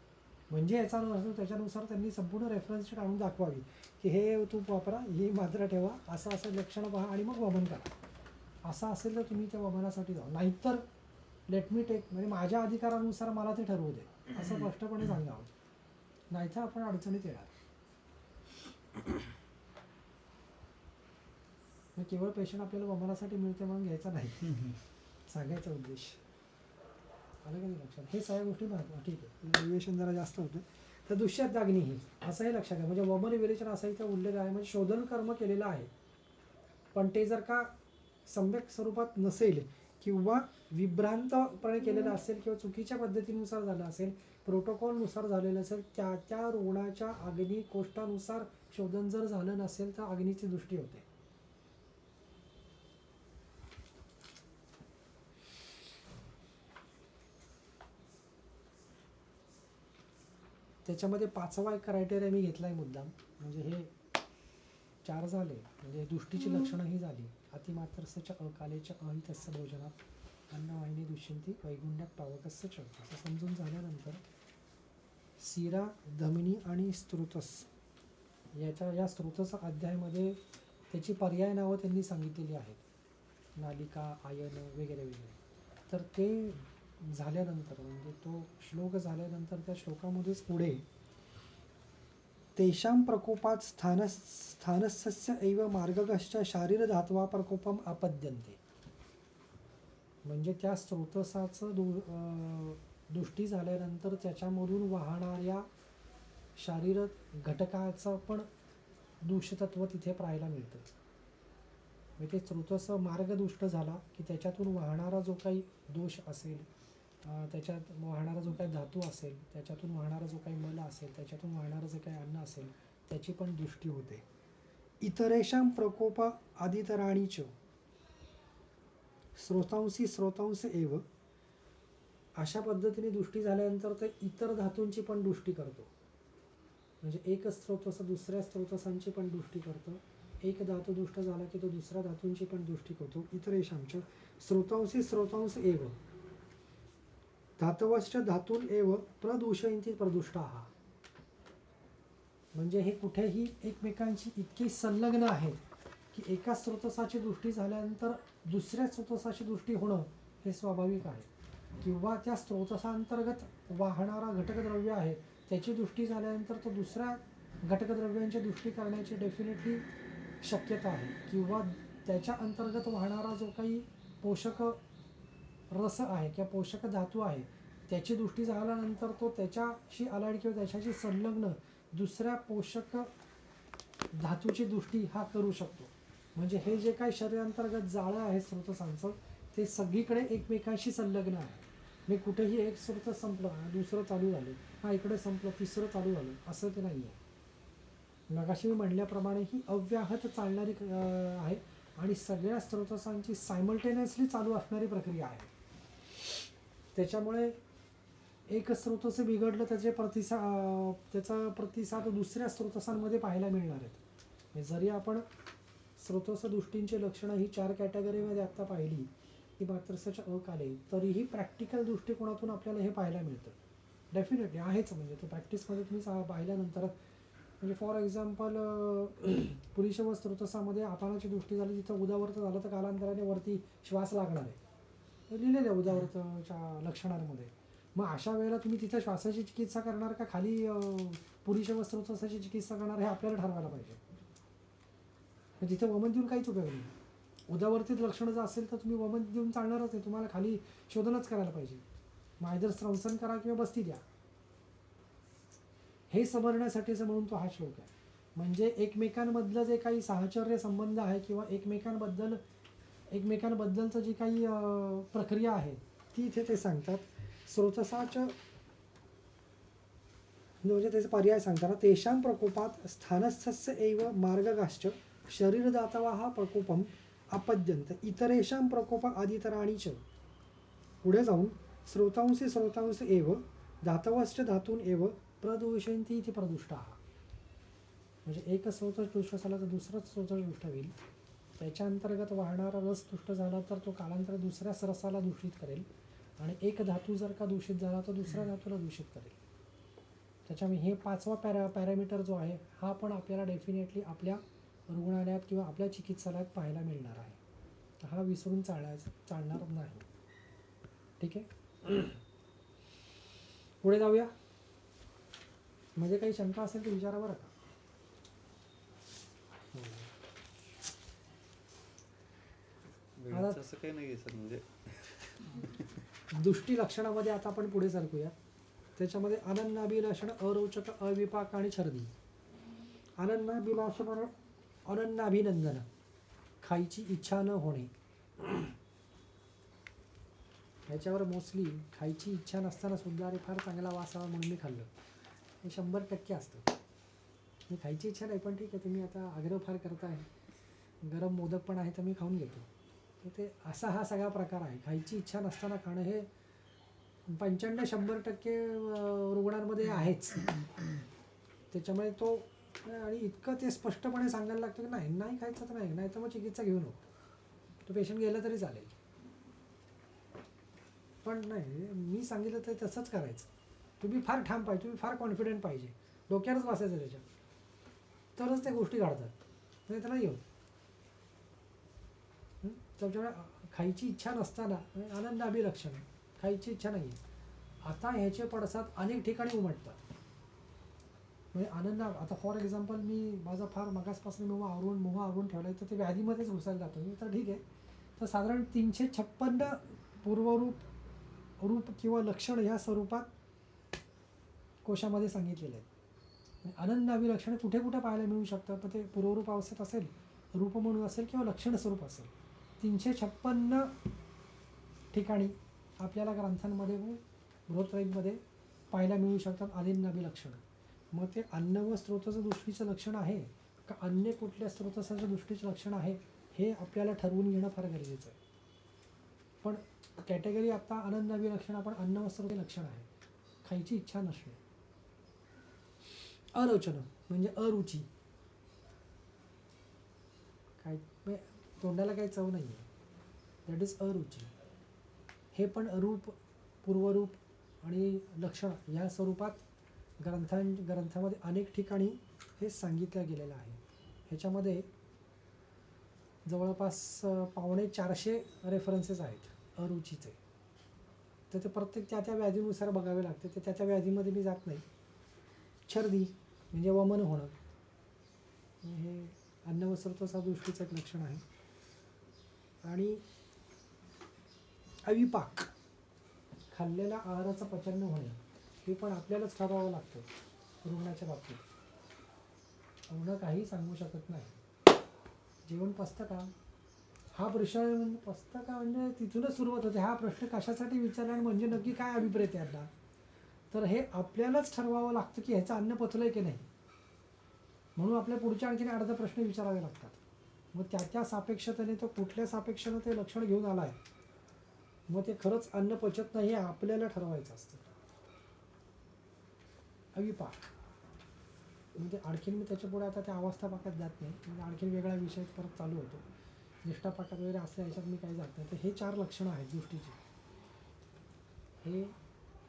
म्हणजे याचा अर्थ त्याच्यानुसार त्यांनी संपूर्ण रेफरन्स शीट आणून दाखवावी की हे तूप वापरा, ही मात्रा ठेवा, असं असं लक्षणं पहा आणि मग वमन करा. असं असेल तर तुम्ही त्या वमनासाठी जाऊ, नाहीतर लेट मी टेक, म्हणजे माझ्या अधिकारानुसार मला ते ठरवू दे असं स्पष्टपणे सांगावं, नाहीतर आपण अडचणीत येणार. केवळ पेशंट आपल्याला वमनासाठी मिळते म्हणून घ्यायचा नाही, सांगायचा उद्देश. आलं का नाही लक्षात? हे सगळ्या गोष्टी महत्त्वाच्या. ठीक आहे, डेरिवेशन जरा जास्त होतं. तर दुष्यत्याग्नी ही असंही लक्षात घ्या. म्हणजे वमन विरेचन असा इथं उल्लेख आहे, म्हणजे शोधन कर्म केलेलं आहे, पण ते जर का सम्यक स्वरूपात नसेल किंवा विभ्रांतपणे केलेलं असेल किंवा चुकीच्या पद्धतीनुसार झालं असेल, प्रोटोकॉलनुसार झालेलं असेल, त्या त्या रुग्णाच्या अग्नी कोष्टानुसार शोधन जर झालं नसेल तर अग्नीची दृष्टी होते. त्याच्यामध्ये 5वा एक क्रायटेरिया मी घेतलाय मुद्दाम. म्हणजे हे 4 झाले, म्हणजे दृष्टीची लक्षणं ही झाली. अतिमात्रस्य अकालेच्या अहितस्य भोजनात अन्नवाहिनी दुष्यंती वैगुण्यात पावकस्य च असं समजून झाल्यानंतर सिरा, धमनी आणि स्त्रोतस या स्त्रोतस अध्यायामध्ये त्याची पर्याय नावं त्यांनी सांगितलेली आहेत. नालिका, आयन वगैरे वगैरे. तर ते झाल्यानंतर म्हणजे तो श्लोक झाल्यानंतर त्या श्लोकामध्येच पुढे तेषां प्रकोपात स्थानस्य एव मार्गकश्च शारीरधात्वा प्रकोपम आपद्यन्ते. म्हणजे त्या स्रोतसाचं दृष्टी झाल्यानंतर त्याच्यामधून वाहणाऱ्या शारीर घटकाचं पण दूषितत्व तिथे पाहायला मिळतं. म्हणजे ते स्रोतस मार्ग दुष्ट झाला की त्याच्यातून वाहणारा जो काही दोष असेल, त्याच्यात वाहणारा जो काही धातू असेल, त्याच्यातून वाहणारा जो काही मल असेल, त्याच्यातून वाहणारं जे काही अन्न असेल, त्याची पण दृष्टी होते. इतरेषां प्रकोप आदितराणीच स्रोतांसी एव. अशा पद्धतीने दृष्टी झाल्यानंतर ते इतर धातूंची पण दृष्टी करतो. म्हणजे एक स्रोतस दुसऱ्या स्रोतसांची पण दृष्टी करतो. एक धातू दुष्ट झाला की तो दुसऱ्या धातूंची पण दृष्टी करतो. इतरेषांच स्रोतांस एव धातवश्च धातून एव प्रदूषयन्ति प्रदुष्टाः. म्हणजे हे कुठेही एकमेकांशी इतकी संलग्न आहेत की एका स्रोतसाची दृष्टी झाल्यानंतर दुसऱ्या स्रोतसाची दृष्टी होणं हे स्वाभाविक आहे. किंवा त्या स्रोतसांतर्गत वाहणारा घटकद्रव्य आहे त्याची दृष्टी झाल्यानंतर तो दुसऱ्या घटकद्रव्यांची दृष्टी करण्याची डेफिनेटली शक्यता आहे. किंवा त्याच्या अंतर्गत वाहणारा जो काही पोषक रस आहे किंवा पोषक धातू आहे त्याची दृष्टी झाल्यानंतर तो त्याच्याशी अलाइड किंवा त्याच्याशी संलग्न दुसऱ्या पोषक धातूची दृष्टी हा करू शकतो. म्हणजे हे जे काही शरीरांतर्गत जाळं आहे स्रोतसांचं ते सगळीकडे एकमेकांशी संलग्न आहे. मी कुठेही एक स्रोत संपलं दुसरं चालू झालं, हा इकडे संपलं तिसरं चालू झालं, असं ते नाही आहे. मगाशी मी म्हणल्याप्रमाणे ही अव्याहत चालणारी आहे आणि सगळ्या स्रोतसांची सायमल्टेनियसली चालू असणारी प्रक्रिया आहे. त्याच्यामुळे एक स्रोतस बिघडलं त्याचा प्रतिसाद दुसऱ्या स्रोतसांमध्ये पाहायला मिळणार आहेत. जरी आपण स्रोतस दृष्टींची लक्षणं ही 4 कॅटेगरीमध्ये आत्ता पाहिली की मात्रसच्या अकाले, तरीही प्रॅक्टिकल दृष्टिकोनातून आपल्याला हे पाहायला मिळतं. डेफिनेटली आहेच. म्हणजे तो प्रॅक्टिसमध्ये तुम्ही पाहिल्यानंतर म्हणजे फॉर एक्झाम्पल पुरुष व स्रोतसामध्ये आपानाची दृष्टी झाली तिथं उदावर्त झालं तर कालांतराने वरती श्वास लागणार आहे, हे लिहिलेलं आहे उदावर्तच्या लक्षणांमध्ये. मग अशा वेळेला तुम्ही तिथं श्वासाची चिकित्सा करणार का खाली पुरुष व स्रोतसाची चिकित्सा करणार हे आपल्याला ठरवायला पाहिजे. तिथं वमन देऊन काहीच उपयोग नाही. उदावर्तीत लक्षणं जर असेल तर तुम्ही वमन देऊन चालणारच आहे, तुम्हाला खाली शोधनच करायला पाहिजे. मायदर स्त्रंसन करा किंवा बस्ती द्या, हे समजण्यासाठीच म्हणून तो हा श्लोक आहे. म्हणजे एकमेकांमधलं जे काही साहचर्य संबंध आहे किंवा एकमेकांबद्दलचं जी काही प्रक्रिया आहे ती इथे ते सांगतात. स्रोतसाचं म्हणजे त्याचे पर्याय सांगताना तेषां प्रकोपात स्थानस्थस्य एव मार्गगाश्च शरीरदातवाः प्रकोपम आपद्यन्त इतरेषां प्रकोप आदितराणी च. पुढे जाऊन स्रोतांस एव धातवश्च धातून एव प्रदूषयन्ति इति प्रदुष्टाः. म्हणजे एक स्रोत दुष्ट झाला तर दुसराच स्रोत दुष्ट होईल. त्याच्या अंतर्गत वाहणारा रस दुष्ट झाला तर तो कालांतर दुसऱ्या रसाला दूषित करेल आणि एक धातू जर का दूषित झाला तर दुसऱ्या धातूला दूषित करेल. त्याच्यामुळे हे 5वा पॅरामीटर जो आहे हा पण आपल्याला डेफिनेटली आपल्या रुग्णालयात किंवा आपल्या चिकित्सालयात पाहायला मिळणार आहे. हा विसरून चालणार नाही. ठीक आहे, पुढे जाऊया. म्हणजे काही शंका असेल तर विचारा बरं का.
वेळेचं असं काही नाही आहे सर. म्हणजे
दुष्टी लक्षणामध्ये आता आपण पुढे सरकूया. त्याच्यामध्ये अनन्नाभिलाषण, अरोचक, अविपाक आणि छर्दी. अनन्नाभिलाषण, अनन्नाभिनंदन, खायची इच्छा न होणे. ह्याच्यावर मोस्टली खायची इच्छा नसताना सुद्धा अरे फार चांगला वासावा म्हणून मी खाल्लं, हे 100% असतं. मी खायची इच्छा नाही पण ठीक आहे, तुम्ही आता आग्रह फार करताय, गरम मोदक पण आहे तर मी खाऊन घेतो. तर ते असा हा सगळा प्रकार आहे. खायची इच्छा नसताना खाणं हे 95-100% रुग्णांमध्ये आहेच. त्याच्यामुळे तो आणि इतकं ते स्पष्टपणे सांगायला लागतं की नाही नाही खायचं तर नाही, नाही तर मग चिकित्सा घेऊ नको, तो पेशंट गेला तरी चालेल. पण नाही, मी सांगितलं तर तसंच करायचं. तुम्ही फार ठाम पाहिजे, तुम्ही फार कॉन्फिडंट पाहिजे, डोक्यावरच बसायचं त्याच्या, तरच त्या गोष्टी घडतात, नाही तर नाही होत. त्याच्यामुळे खायची इच्छा नसताना आनंदाभिलक्षण, खायची इच्छा नाही आहे. आता ह्याचे पडसाद अनेक ठिकाणी उमटतात. म्हणजे आनंद, आता फॉर एक्झाम्पल मी माझा फार मागासपासून मोह आवरून ठेवला आहे, तर ते व्याधीमध्येच घुसायला जातो मी. तर ठीक आहे, तर साधारण 356 पूर्वरूप किंवा लक्षण ह्या स्वरूपात कोशामध्ये सांगितलेले आहेत. आनंद अभिलक्षण कुठे कुठे पाहायला मिळू शकतं, तर ते पूर्वरूप अवस्थेत असेल, रूप म्हणून असेल किंवा लक्षण स्वरूप असेल. 356 ठिकाणी आपल्याला ग्रंथांमध्ये बृहत्त्रयीमध्ये पाहायला मिळू शकतात आनंद अभिलक्षण. मग ते अन्न व स्रोताचं दृष्टीचं लक्षण आहे का अन्य कुठल्या स्रोताचं दृष्टीचं लक्षण आहे, हे आपल्याला ठरवून घेणं फार गरजेचं आहे. पण कॅटेगरी आता आनंद अभिलक्षण आपण अन्न व स्रोत लक्षण आहे, खायची इच्छा नसणे. अरोचन म्हणजे अरुची, काय तोंडाला काही चव नाही आहे, दॅट इज अरुची. हे पण रूप, पूर्वरूप आणि लक्षण या स्वरूपात ग्रंथामध्ये अनेक ठिकाणी हे सांगितलं गेलेलं आहे. ह्याच्यामध्ये जवळपास 450 रेफरन्सेस आहेत अरुचीचे. तर ते प्रत्येक त्या व्याधीनुसार बघावे लागते, ते त्या व्याधीमध्ये मी जात नाही. छर्दी म्हणजे वमन होणं, हे अन्न व स्रोताचा दृष्टीचं एक लक्षण आहे. आणि अविपाक, खाल्लेल्या आहाराचं पचन न होणे, हे पण आपल्यालाच ठरवावं लागतं रुग्णाच्या बाबतीत. रुग्ण काही सांगू शकत नाही. जेवण पचतं का, हा प्रश्न पचतं का म्हणजे तिथूनच सुरुवात होते. हा प्रश्न कशासाठी विचारला आणि म्हणजे नक्की काय अभिप्रेत आहे आपला, तर हे आपल्यालाच ठरवावं लागतं की ह्याचं अन्न पचलंय की नाही. म्हणून आपल्या पुढच्या आणखीन 8 प्रश्न विचारावे लागतात. मग त्या सापेक्षतेने तो कुठल्या सापेक्षानं ते लक्षण घेऊन आला आहे, मग ते खरंच अन्न पचत नाही हे आपल्याला ठरवायचं असतं. अविपाक म्हणजे आणखीन मी त्याच्यापुढे आता त्या अवस्थापाकात जात नाही, म्हणजे आणखीन वेगळा विषय परत चालू होतो. निष्ठापाकात वगैरे असल्या ह्याच्यात मी काही जात नाही. तर हे 4 लक्षणं आहेत दृष्टीची. हे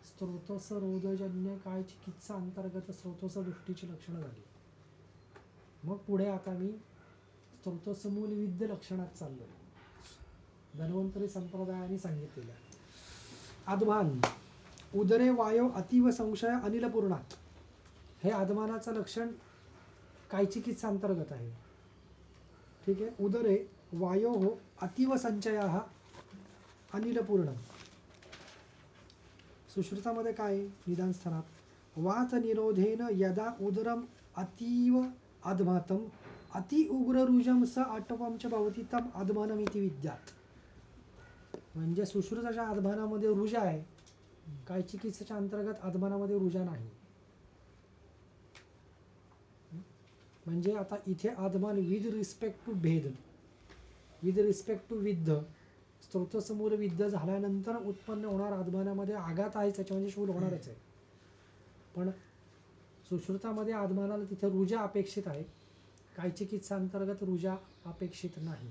स्त्रोतसरोधजन्य काय चिकित्सा अंतर्गत स्त्रोतस दृष्टीची लक्षणं झाली. मग पुढे आता मी स्त्रोतसमूलविद्य लक्षणात चाललो, धन्वंतरी संप्रदायाने सांगितलेल्या. आदमान, उदरे वायो अतीव संशय अनिलपूर्णात, हे आदमानाचं लक्षण काय चिकित्सा अंतर्गत आहे. ठीक आहे. उदरे वायो अतीव संचयाः अनिलपूर्ण. सुश्रुतामध्ये काय निदान स्थानात वात निरोधेन यदा उदरम अतीव आदमातम अति उग्ररुजम स आटपम च भवति तम आदमानमिति विद्यात. म्हणजे सुश्रुताच्या आदमानामध्ये रुजा आहे, काय चिकित्सेच्या अंतर्गत आदमानामध्ये रुजा नाही. म्हणजे आता इथे आदमान विथ रिस्पेक्ट टू भेद, विथ रिस्पेक्ट टू विद्ध, स्त्रोतसमूल विद्ध झाल्यानंतर उत्पन्न होणार आदमानामध्ये आघात आहे, त्याच्या म्हणजे शूल होणारच आहे. पण सुश्रुतामध्ये आदमानाला तिथे रुजा अपेक्षित आहे, काय चिकित्सा अंतर्गत रुजा अपेक्षित नाही.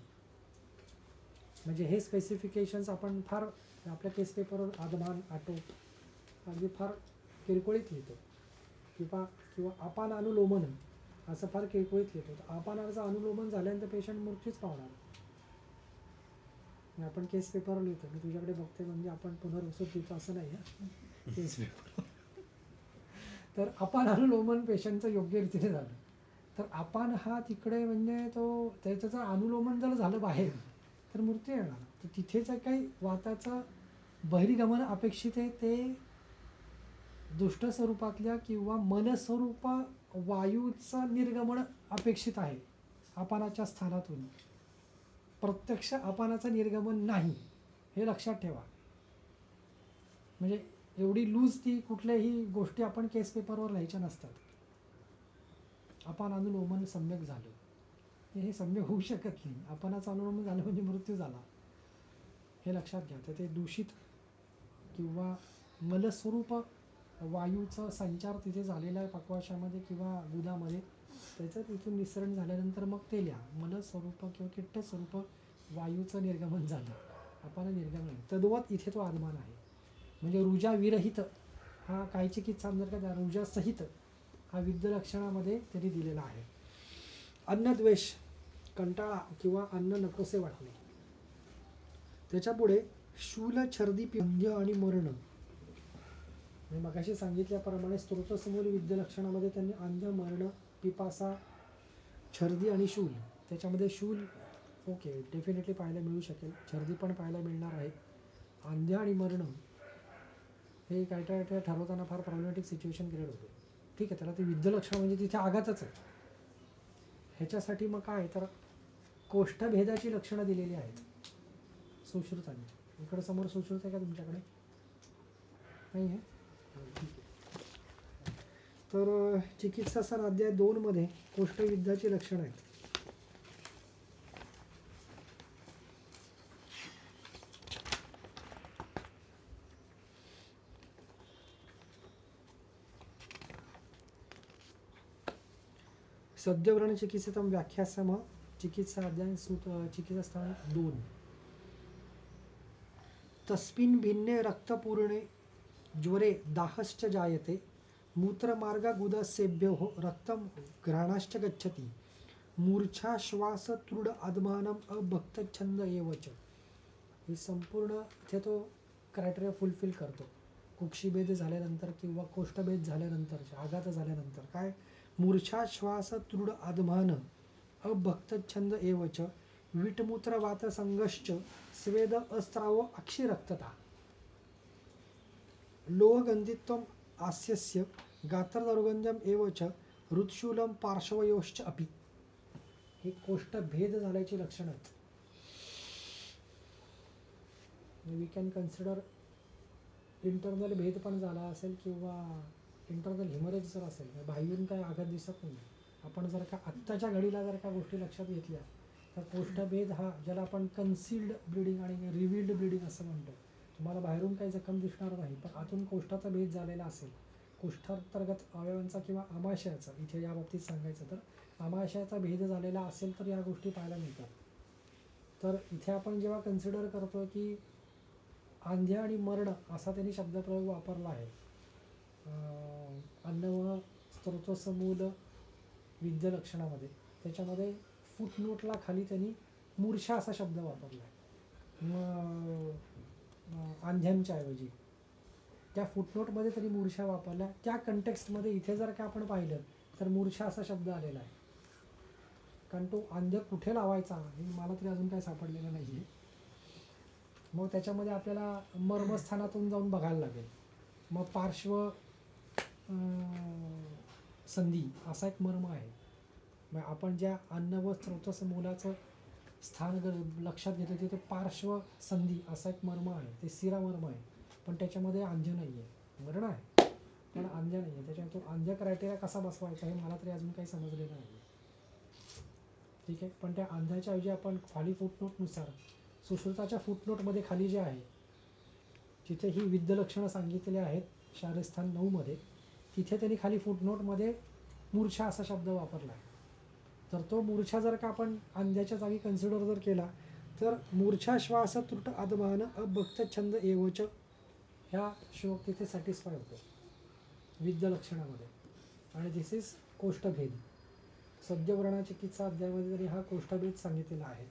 म्हणजे हे स्पेसिफिकेशन्स आपण फार आपल्या केस पेपरवर आदमान आटोप अगदी फार किरकोळीत लिहितो, किंवा अपान अनुलोमन असं फार किरकोळीत लिहितो. तर अपानाचं अनुलोमन झाल्यानंतर पेशंट मृत्यूच पावणार. आपण केस पेपरवर लिहितो, मी तुझ्याकडे बघते म्हणजे आपण पुनर्वसूत लिहितो असं नाही आहे केस पेपर. तर अपान अनुलोमन पेशंटचं योग्य रीतीने झालं तर अपान हा तिकडे म्हणजे तो त्याचं अनुलोमन जर झालं बाहेर तर मृत्यू येणार. तर तिथे जर काही वाताचं बहिर्गमन अपेक्षित आहे ते दुष्ट स्वरूपातल्या किंवा मनस्वरूप वायूचं निर्गमन अपेक्षित आहे अपानाच्या स्थानातून. प्रत्यक्ष अपानाचं निर्गमन नाही, हे लक्षात ठेवा. म्हणजे एवढी लूज ती कुठल्याही गोष्टी आपण केस पेपरवर लिहायच्या नसतात. अपान अनुलोमन सम्यक झालं, हे सम्यक होऊ शकत नाही. अपानाचं अनुलोमन झालं म्हणजे मृत्यू झाला, हे लक्षात घ्या. तर ते दूषित किंवा मलस्वरूप वायूचा संचार तिथे झालेला आहे पक्वाशामध्ये किंवा दुधामध्ये, त्याचं तिथून निसरण झाल्यानंतर मग ते लिहा. मलस्वरूप किंवा किट्टस्वरूप वायूचं निर्गमन झालं, अपान निर्गमन. तद्वत इथे तो आदमान आहे. म्हणजे रुजा विरहित हा काय चिकित्सा जर का रुजासहित हा विद्ध लक्षणामध्ये त्यांनी दिलेला आहे. अन्नद्वेष, कंटाळा किंवा अन्न नकोसे वाटणे. त्याच्यापुढे शूल, छर्दी, अंध्य आणि मरण. मी मगाशी सांगितल्याप्रमाणे स्तोत्रसमूल विद्य लक्षणामध्ये त्यांनी अंध्य, मरण, पिपासा, छर्दी आणि शूल. त्याच्यामध्ये शूल ओके डेफिनेटली पाहायला मिळू शकेल, छर्दी पण पाहायला मिळणार आहे. अंध्य आणि मरण हे काय काय ठरवताना फार प्रॉब्लेमॅटिक सिच्युएशन क्रिएट होते. ठीक आहे, त्याला ते विद्य लक्षण म्हणजे तिथे आघातच आहे. ह्याच्यासाठी मग काय तर कोष्ठभेदाची लक्षणं दिलेली आहेत सुश्रुतांनी. इकडं समोर सुश्रुत आहे का तुमच्याकडे? नाही आहे. ठीक आहे. तर चिकित्सासन अध्याय 2 मध्ये कोष्ठविद्याची लक्षणं आहेत. सद्यव्रण चिकित्सितम व्याख्यासम चिकित्सा अध्याय चिकित्सा स्थान 2. तस्मिन् भिन्ने रक्तपूर्णे ज्वरे दाहश्च जायते मूत्रमार्गगुदसेभ्यो रक्तं घ्राणाश्च गच्छति मूर्छा श्वास तृड आदमानम अभक्तछंद एवच. हे संपूर्ण इथे तो क्रायटेरिया फुलफिल करतो. कुक्षिभेद झाल्यानंतर किंवा कोष्ठभेद झाल्यानंतर, आघात झाल्यानंतर काय मूर्छा श्वास तृड आदमान अभक्तछंद एवच विटमूत्रवात संघश्च स्वेद अस्त्राव अक्षिरक्तता लोहगंधित्वम आस्यस्य गात्रदौर्गंध्यम एवच हृत्शूलम पार्श्वयोश्च अपि. हे कोष्ठभेद झाल्याची लक्षणं आहेत. वी कॅन कन्सिडर इंटरनल भेद पण झाला असेल किंवा इंटरनल हिमरेज जर असेल, बाहेरून काय आघात दिसत नाही. आपण जर का आत्ताच्या घडीला जर का गोष्टी लक्षात घेतल्या तर कोष्ठभेद हा ज्याला आपण कन्सिल्ड ब्लिडिंग आणि रिव्हिल्ड ब्लिडिंग असं म्हणतो. तुम्हाला बाहेरून काही जखम दिसणार नाही, पण आतून कोष्ठाचा भेद झालेला असेल, कोष्ठांतर्गत अवयवांचा किंवा आमाशयाचा, इथे या बाबतीत सांगायचं तर आमाशयाचा भेद झालेला असेल तर या गोष्टी पाहायला मिळतात. तर इथे आपण जेव्हा कन्सिडर करतो की आंध्य आणि मरण असा त्यांनी शब्दप्रयोग वापरला आहे अन्नव स्तोत्रसमूल विद्य लक्षणामध्ये, त्याच्यामध्ये फुटनोटला खाली त्यांनी मूर्छा असा शब्द वापरला आहे आंध्यांच्या ऐवजी. त्या फुटनोटमध्ये तरी मूर्छा वापरला. त्या कंटेक्स्टमध्ये इथे जर का आपण पाहिलं तर मूर्छा असा शब्द आलेला आहे. कारण तो अंध्य कुठे लावायचा हे मला तरी अजून काही सापडलेलं नाही आहे. मग त्याच्यामध्ये आपल्याला मर्मस्थानातून जाऊन बघायला लागेल. मग पार्श्व संधी असा एक मर्म आहे. मग आपण ज्या अन्न व स्तोत्रसमूलाचं स्थान लक्षात घेतो तिथे पार्श्व संधी असा एक मर्म आहे, ते सिरा मर्म आहे. पण त्याच्यामध्ये आंध्य नाही आहे, मरण आहे पण आंध्य नाही आहे. त्याच्यामुळे तो आंध्य क्रायटेरिया कसा बसवायचा हे मला तरी अजून काही समजलेलं नाही. ठीक आहे, पण त्या आंध्याच्या ऐवजी आपण खाली फुटनोटनुसार सुश्रुताच्या फुटनोटमध्ये खाली जे आहे तिथे ही विद्य लक्षणं सांगितलेली आहेत शारस्थान 9 मध्ये, तिथे त्यांनी खाली फुटनोटमध्ये मूर्छा असा शब्द वापरला आहे. तर तो मूर्छा जर का आपण अंध्याच्या जागी कन्सिडर जर केला तर मूर्छा श्वास त्रुट आदमान अभक्त छंद एवच ह्या श्लोक तिथे सॅटिस्फाय होतो विद्य लक्षणामध्ये. आणि दिस इज कोष्ठभेद. सद्यव्रणा चिकित्सा अध्यायामध्ये तरी हा कोष्ठभेद सांगितलेला आहे.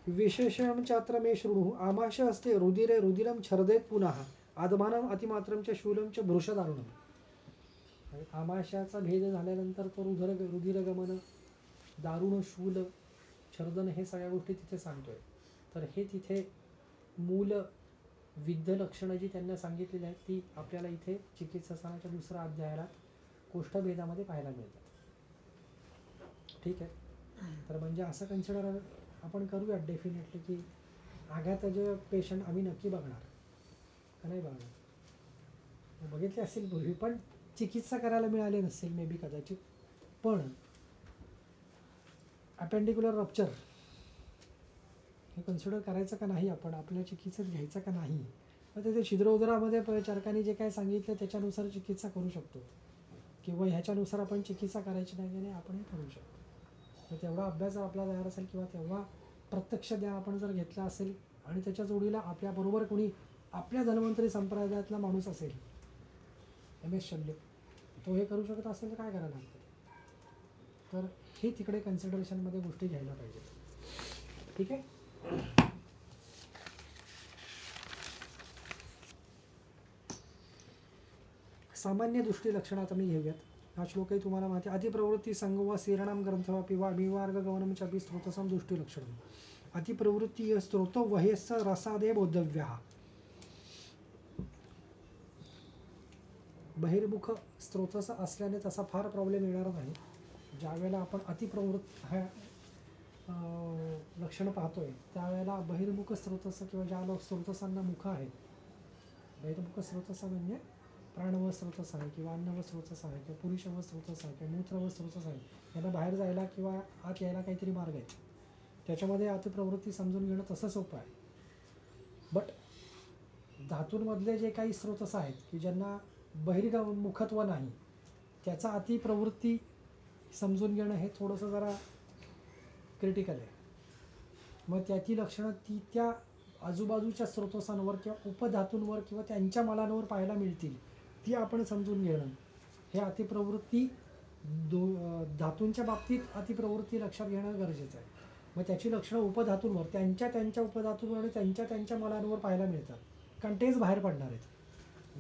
विशेषण चात्र मे शृणु आमाश असते रुधिरे रुधिरम छर्देत पुनः आदमानम अतिमात्रम च शूलम च भृषदारुणम. आमाशयाचा भेद झाल्यानंतर तो रुधिरगमन, दारुण, शूल, छर्दन हे सगळ्या गोष्टी तिथे सांगतोय. तर हे तिथे मूल विद्ध लक्षणं जी त्यांना सांगितलेली आहेत ती आपल्याला इथे चिकित्सासनाच्या 2ऱ्या अध्यायाला कोष्ठभेदामध्ये पाहायला मिळतात. ठीक आहे. तर म्हणजे असं कन्सिडर आपण करूयात डेफिनेटली की आघाताचे पेशंट आम्ही नक्की बघणार का नाही बघणार. बघितले असेल पूर्वी पण चिकित्सा करायला मिळाली नसेल मे बी कदाचित. पण अपेंडिक्युलर रप्चर हे कन्सिडर करायचं का नाही, आपण आपल्या चिकित्सेत घ्यायचं का नाही. मग ते छिद्रोदरामध्ये चरकाने जे काय सांगितलं त्याच्यानुसार चिकित्सा करू शकतो किंवा ह्याच्यानुसार आपण चिकित्सा करायची नाही आपणही करू शकतो. तर तेवढा अभ्यास जर आपला तयार असेल किंवा तेवढा प्रत्यक्ष ज्ञान आपण जर घेतला असेल आणि त्याच्या जोडीला आपल्याबरोबर कोणी आपल्या धन्वंतरी संप्रदायातला माणूस असेल MS शल्य, तो हे करू शकत असेल तर काय करायला लागतं. तर हे तिकडे कन्सिडरेशनमध्ये गोष्टी घ्यायला पाहिजेत. ठीक आहे. सामान्य दृष्टी लक्षणं आता मी घेऊयात. हा श्लोकही तुम्हाला माहिती आहे. अतिप्रवृत्ती संगवा शीरणम ग्रंथ पिवा विवार्ग गमनम चापी स्त्रोतसम दृष्टी लक्षणं. अतिप्रवृत्ती स्त्रोत वहेस रसादे बोद्धव्या. बहिर्मुख स्त्रोतस असल्याने तसा फार प्रॉब्लेम येणार नाही. ज्यावेळेला आपण अतिप्रवृत्त ह्या लक्षणं पाहतोय त्यावेळेला बहिर्मुख स्त्रोतस किंवा ज्या स्त्रोतसांना मुख आहेत, बहिर्मुख स्त्रोतस म्हणजे प्राणव स्त्रोतस आहे किंवा अन्नव स्त्रोतस आहे किंवा पुरुषव स्त्रोतस आहे किंवा मूत्रव स्त्रोतस आहे, यांना बाहेर जायला किंवा आत यायला काहीतरी मार्ग आहेत. त्याच्यामध्ये अतिप्रवृत्ती समजून घेणं तसं सोपं आहे. बट धातूंमधले जे काही स्त्रोतस आहेत की ज्यांना बहिर्मुखत्व नाही, त्याचा अतिप्रवृत्ती समजून घेणं हे थोडंसं जरा क्रिटिकल आहे. मग त्याची लक्षणं ती त्या आजूबाजूच्या स्रोतसांवर किंवा उपधातूंवर किंवा त्यांच्या मलांवर पाहायला मिळतील, ती आपण समजून घेणं हे अतिप्रवृत्ती धातूंच्या बाबतीत अतिप्रवृत्ती लक्षात घेणं गरजेचं आहे. मग त्याची लक्षणं उपधातूंवर त्यांच्या उपधातूंवर आणि त्यांच्या मलांवर पाहायला मिळतात, कारण तेच बाहेर पडणार आहेत.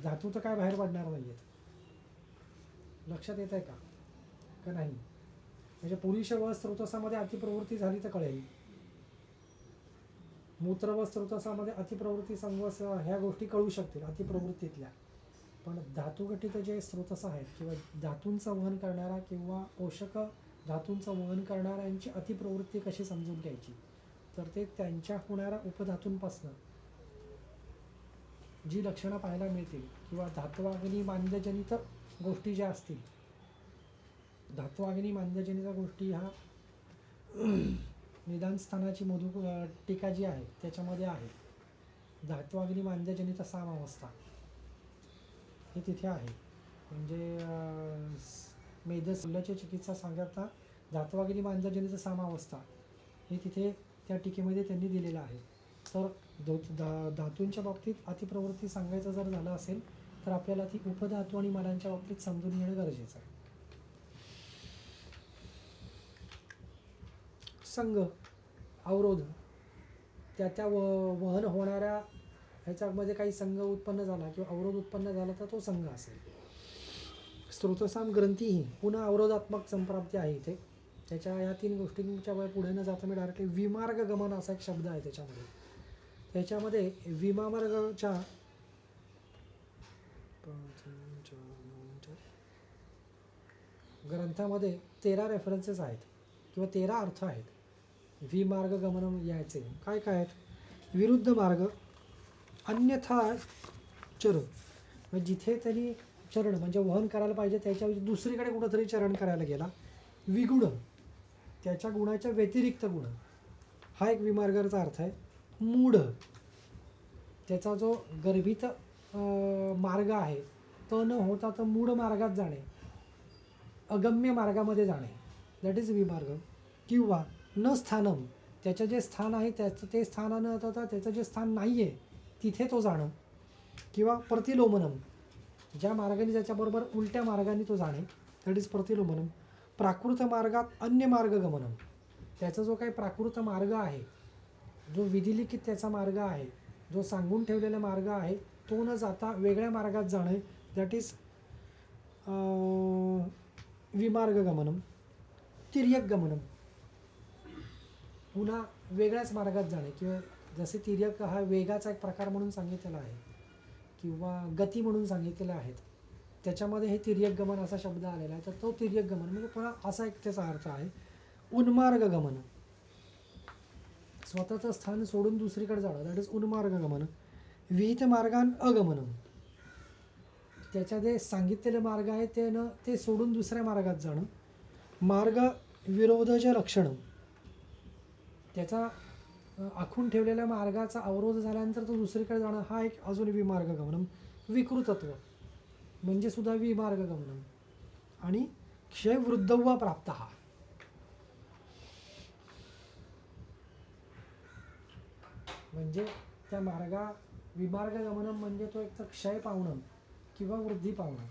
धातू तर काय बाहेर पडणार नाही आहेत. लक्षात येत आहे का नाही. म्हणजे पुरुष व स्त्रोतसामध्ये अतिप्रवृत्ती झाली तर कळेल, मूत्र व स्त्रोतसामध्ये अतिप्रवृत्ती संघर्ष ह्या गोष्टी कळू शकतील अतिप्रवृत्तीतल्या. पण धातुघटित जे स्त्रोतस आहेत किंवा धातूंचं वहन करणारा किंवा पोषक धातूंचं वहन करणाऱ्यांची अतिप्रवृत्ती कशी समजून घ्यायची, तर ते त्यांच्या होणाऱ्या उपधातूंपासनं जी लक्षणं पाहायला मिळतील किंवा धात्वाग्नी मांद्यजनित गोष्टी ज्या असतील, धात्वाग्नी मांद्यजनित गोष्टी ह्या निदान स्थानाची मधु टीका जी आहे त्याच्यामध्ये आहे. धात्वाग्नी मांद्यजनित सामावस्था हे तिथे आहे. म्हणजे मेधसल्याची चिकित्सा सांगता धात्वाग्नी मांद्यजनित सामावस्था हे तिथे त्या टीकेमध्ये त्यांनी दिलेलं आहे. तर धातूंच्या बाबतीत अतिप्रवृत्ती सांगायचं जर झालं असेल तर आपल्याला ती उपधातू आणि मलांच्या बाबतीत समजून घेणं गरजेचं आहे. संघ अवरोध त्या वहन होणाऱ्या ह्याच्यामध्ये काही संघ उत्पन्न झाला किंवा अवरोध उत्पन्न झाला तर तो संघ असेल. स्त्रोतसाम ग्रंथी ही पुन्हा अवरोधात्मक संप्राप्ती आहे इथे. त्याच्या ह्या 3 गोष्टींच्या पुढे न जाता मी डायरेक्टली विमार्ग गमन असा एक शब्द आहे त्याच्यामध्ये विमामार्गच्या ग्रंथामध्ये 13 रेफरन्सेस आहेत किंवा 13 अर्थ आहेत विमार्ग गमन यायचे. काय काय आहेत. विरुद्ध मार्ग, अन्यथा चरण, जिथे त्यांनी चरण म्हणजे वहन करायला पाहिजे त्याच्या दुसरीकडे कुठंतरी चरण करायला गेला. विगुण, त्याच्या गुणाच्या व्यतिरिक्त गुण, हा एक विमार्गाचा अर्थ आहे. मूढ, त्याचा जो गर्भित मार्ग आहे तो न होता तर मूढ मार्गात जाणे, अगम्य मार्गामध्ये जाणे, दॅट इज विमार्ग. किंवा न स्थानम, त्याचं जे स्थान आहे त्याचं ते स्थान न होता त्याचं जे स्थान नाही आहे तिथे तो जाणं. किंवा प्रतिलोमनम, ज्या मार्गाने त्याच्याबरोबर उलट्या मार्गाने तो जाणे, दॅट इज प्रतिलोमनम. प्राकृत मार्गात अन्य मार्ग गमनम, त्याचा जो काही प्राकृत मार्ग आहे, जो विधिलिखित त्याचा मार्ग आहे, जो सांगून ठेवलेला मार्ग आहे तो न जाता वेगळ्या मार्गात जाणे, दॅट इज विमार्ग गमनम. तिर्यक गमनम, पुन्हा वेगळ्याच मार्गात जाणे किंवा जसे तिर्यक हा वेगाचा एक प्रकार म्हणून सांगितलेला आहे किंवा गती म्हणून सांगितलेले आहेत, त्याच्यामध्ये हे तिर्यक गमन असा शब्द आलेला आहे. तर तो तिर्यक गमन म्हणजे पुन्हा असा एक त्याचा अर्थ आहे. उन्मार्ग गमन, स्वतःचं स्थान सोडून दुसरीकडे जाणं, दॅट इज उन्मार्ग गमन. विहित मार्गान अगमनम, त्याच्या जे सांगितलेले मार्ग आहे ते सोडून दुसऱ्या मार्गात जाणं. मार्ग विरोधज लक्षण, त्याचा आखून ठेवलेल्या मार्गाचा अवरोध झाल्यानंतर तो दुसरीकडे जाणं, हा एक अजून विमार्ग गमनम. विकृतत्व म्हणजे सुद्धा विमार्ग गमनम. आणि क्षय वृद्धवा प्राप्त, हा म्हणजे त्या विमार्ग गमनम म्हणजे तो एक तर क्षय पावणं किंवा वृद्धी पावणं.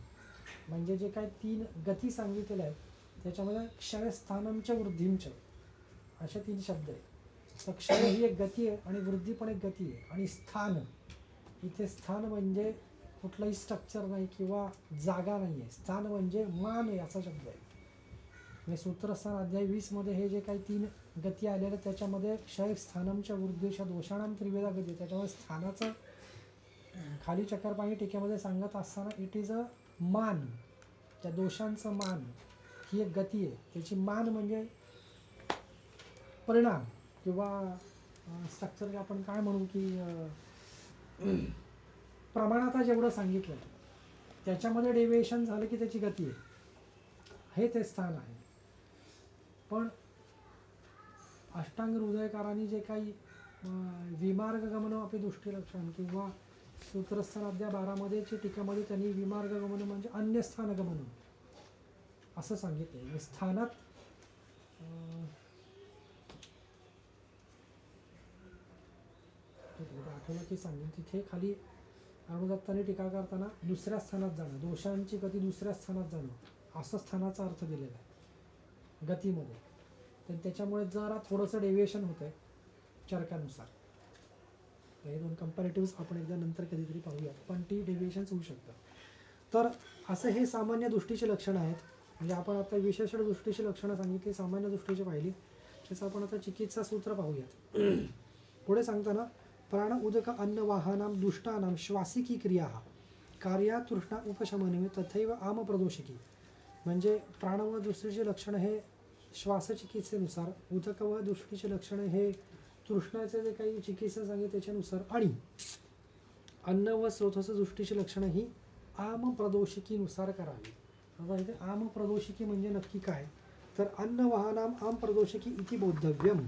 म्हणजे जे काही 3 गती सांगितलेल्या आहेत त्याच्यामध्ये क्षयस्थानमच्या वृद्धींच अशा 3 शब्द आहेत. तर क्षय ही एक गती आहे आणि वृद्धी पण एक गती आहे. आणि स्थान, इथे स्थान म्हणजे कुठलंही स्ट्रक्चर नाही किंवा जागा नाही आहे. स्थान म्हणजे मान आहे असा शब्द आहे. म्हणजे सूत्रस्थान अध्याय 20 मध्ये हे जे काही 3 गती आलेल्या त्याच्यामध्ये क्षय स्थानमच्या वृद्धीच्या दोषाणाम त्रिवेदा गती, त्याच्यामध्ये स्थानाचं खाली चक्करपाणी टीकेमध्ये सांगत असताना इट इज अ मान, त्या दोषांचं मान ही एक गती आहे. त्याची मान म्हणजे परिणाम किंवा स्ट्रक्चर आपण काय म्हणू की प्रमाणात जेवढं सांगितलं त्याच्यामध्ये डेव्हिएशन झालं की त्याची गती आहे, हे ते स्थान आहे. पण अष्टांग हृदयकारांनी जे काही विमार्ग गमन आपली दृष्टीलक्षण किंवा सूत्रस्थान अध्याय 12 मध्येच्या टीकामध्ये त्यांनी विमार्ग गमन म्हणजे अन्य स्थान गमन असं सांगितलं. स्थानात आठवलं की सांगेन. तिथे खाली अरुणदत्ताने टीका करताना दुसऱ्या स्थानात जाणं, दोषांची गती दुसऱ्या स्थानात जाणं असं स्थानाचा अर्थ दिलेला आहे गतीमध्ये. तर त्याच्यामुळे जरा थोडंसं डेव्हिएशन होतं आहे चरकानुसार. हे 2 कंपॅरेटिव्ह आपण एकदा नंतर कधीतरी पाहूयात, पण ती डेव्हिएशन्स होऊ शकतं. तर असं हे सामान्य दृष्टीची लक्षणं आहेत. म्हणजे आपण आता विशेष दृष्टीची लक्षणं सांगितली, सामान्य दृष्टीची पाहिली. त्याचं आपण आता चिकित्सा सूत्र पाहूयात. पुढे सांगताना प्राण उदक अन्न वाहनाम दुष्टानाम श्वासिकी क्रिया कार्या तृष्णा उपशमनमे तथैव आम प्रदोषिकी. म्हणजे प्राण व दृष्टीचे लक्षण हे श्वासचिकित्सेनुसार, उदक व दृष्टीचे लक्षण हे तृष्णाचे जे काही चिकित्सा सांगितले त्याच्यानुसार, आणि अन्न व स्रोताचं दृष्टीची लक्षणं ही आम प्रदोषिकीनुसार करावी. आता इथे आम प्रदोषिकी म्हणजे नक्की काय, तर अन्न वाहनाम आम प्रदोषिकी इति बोद्धव्यम.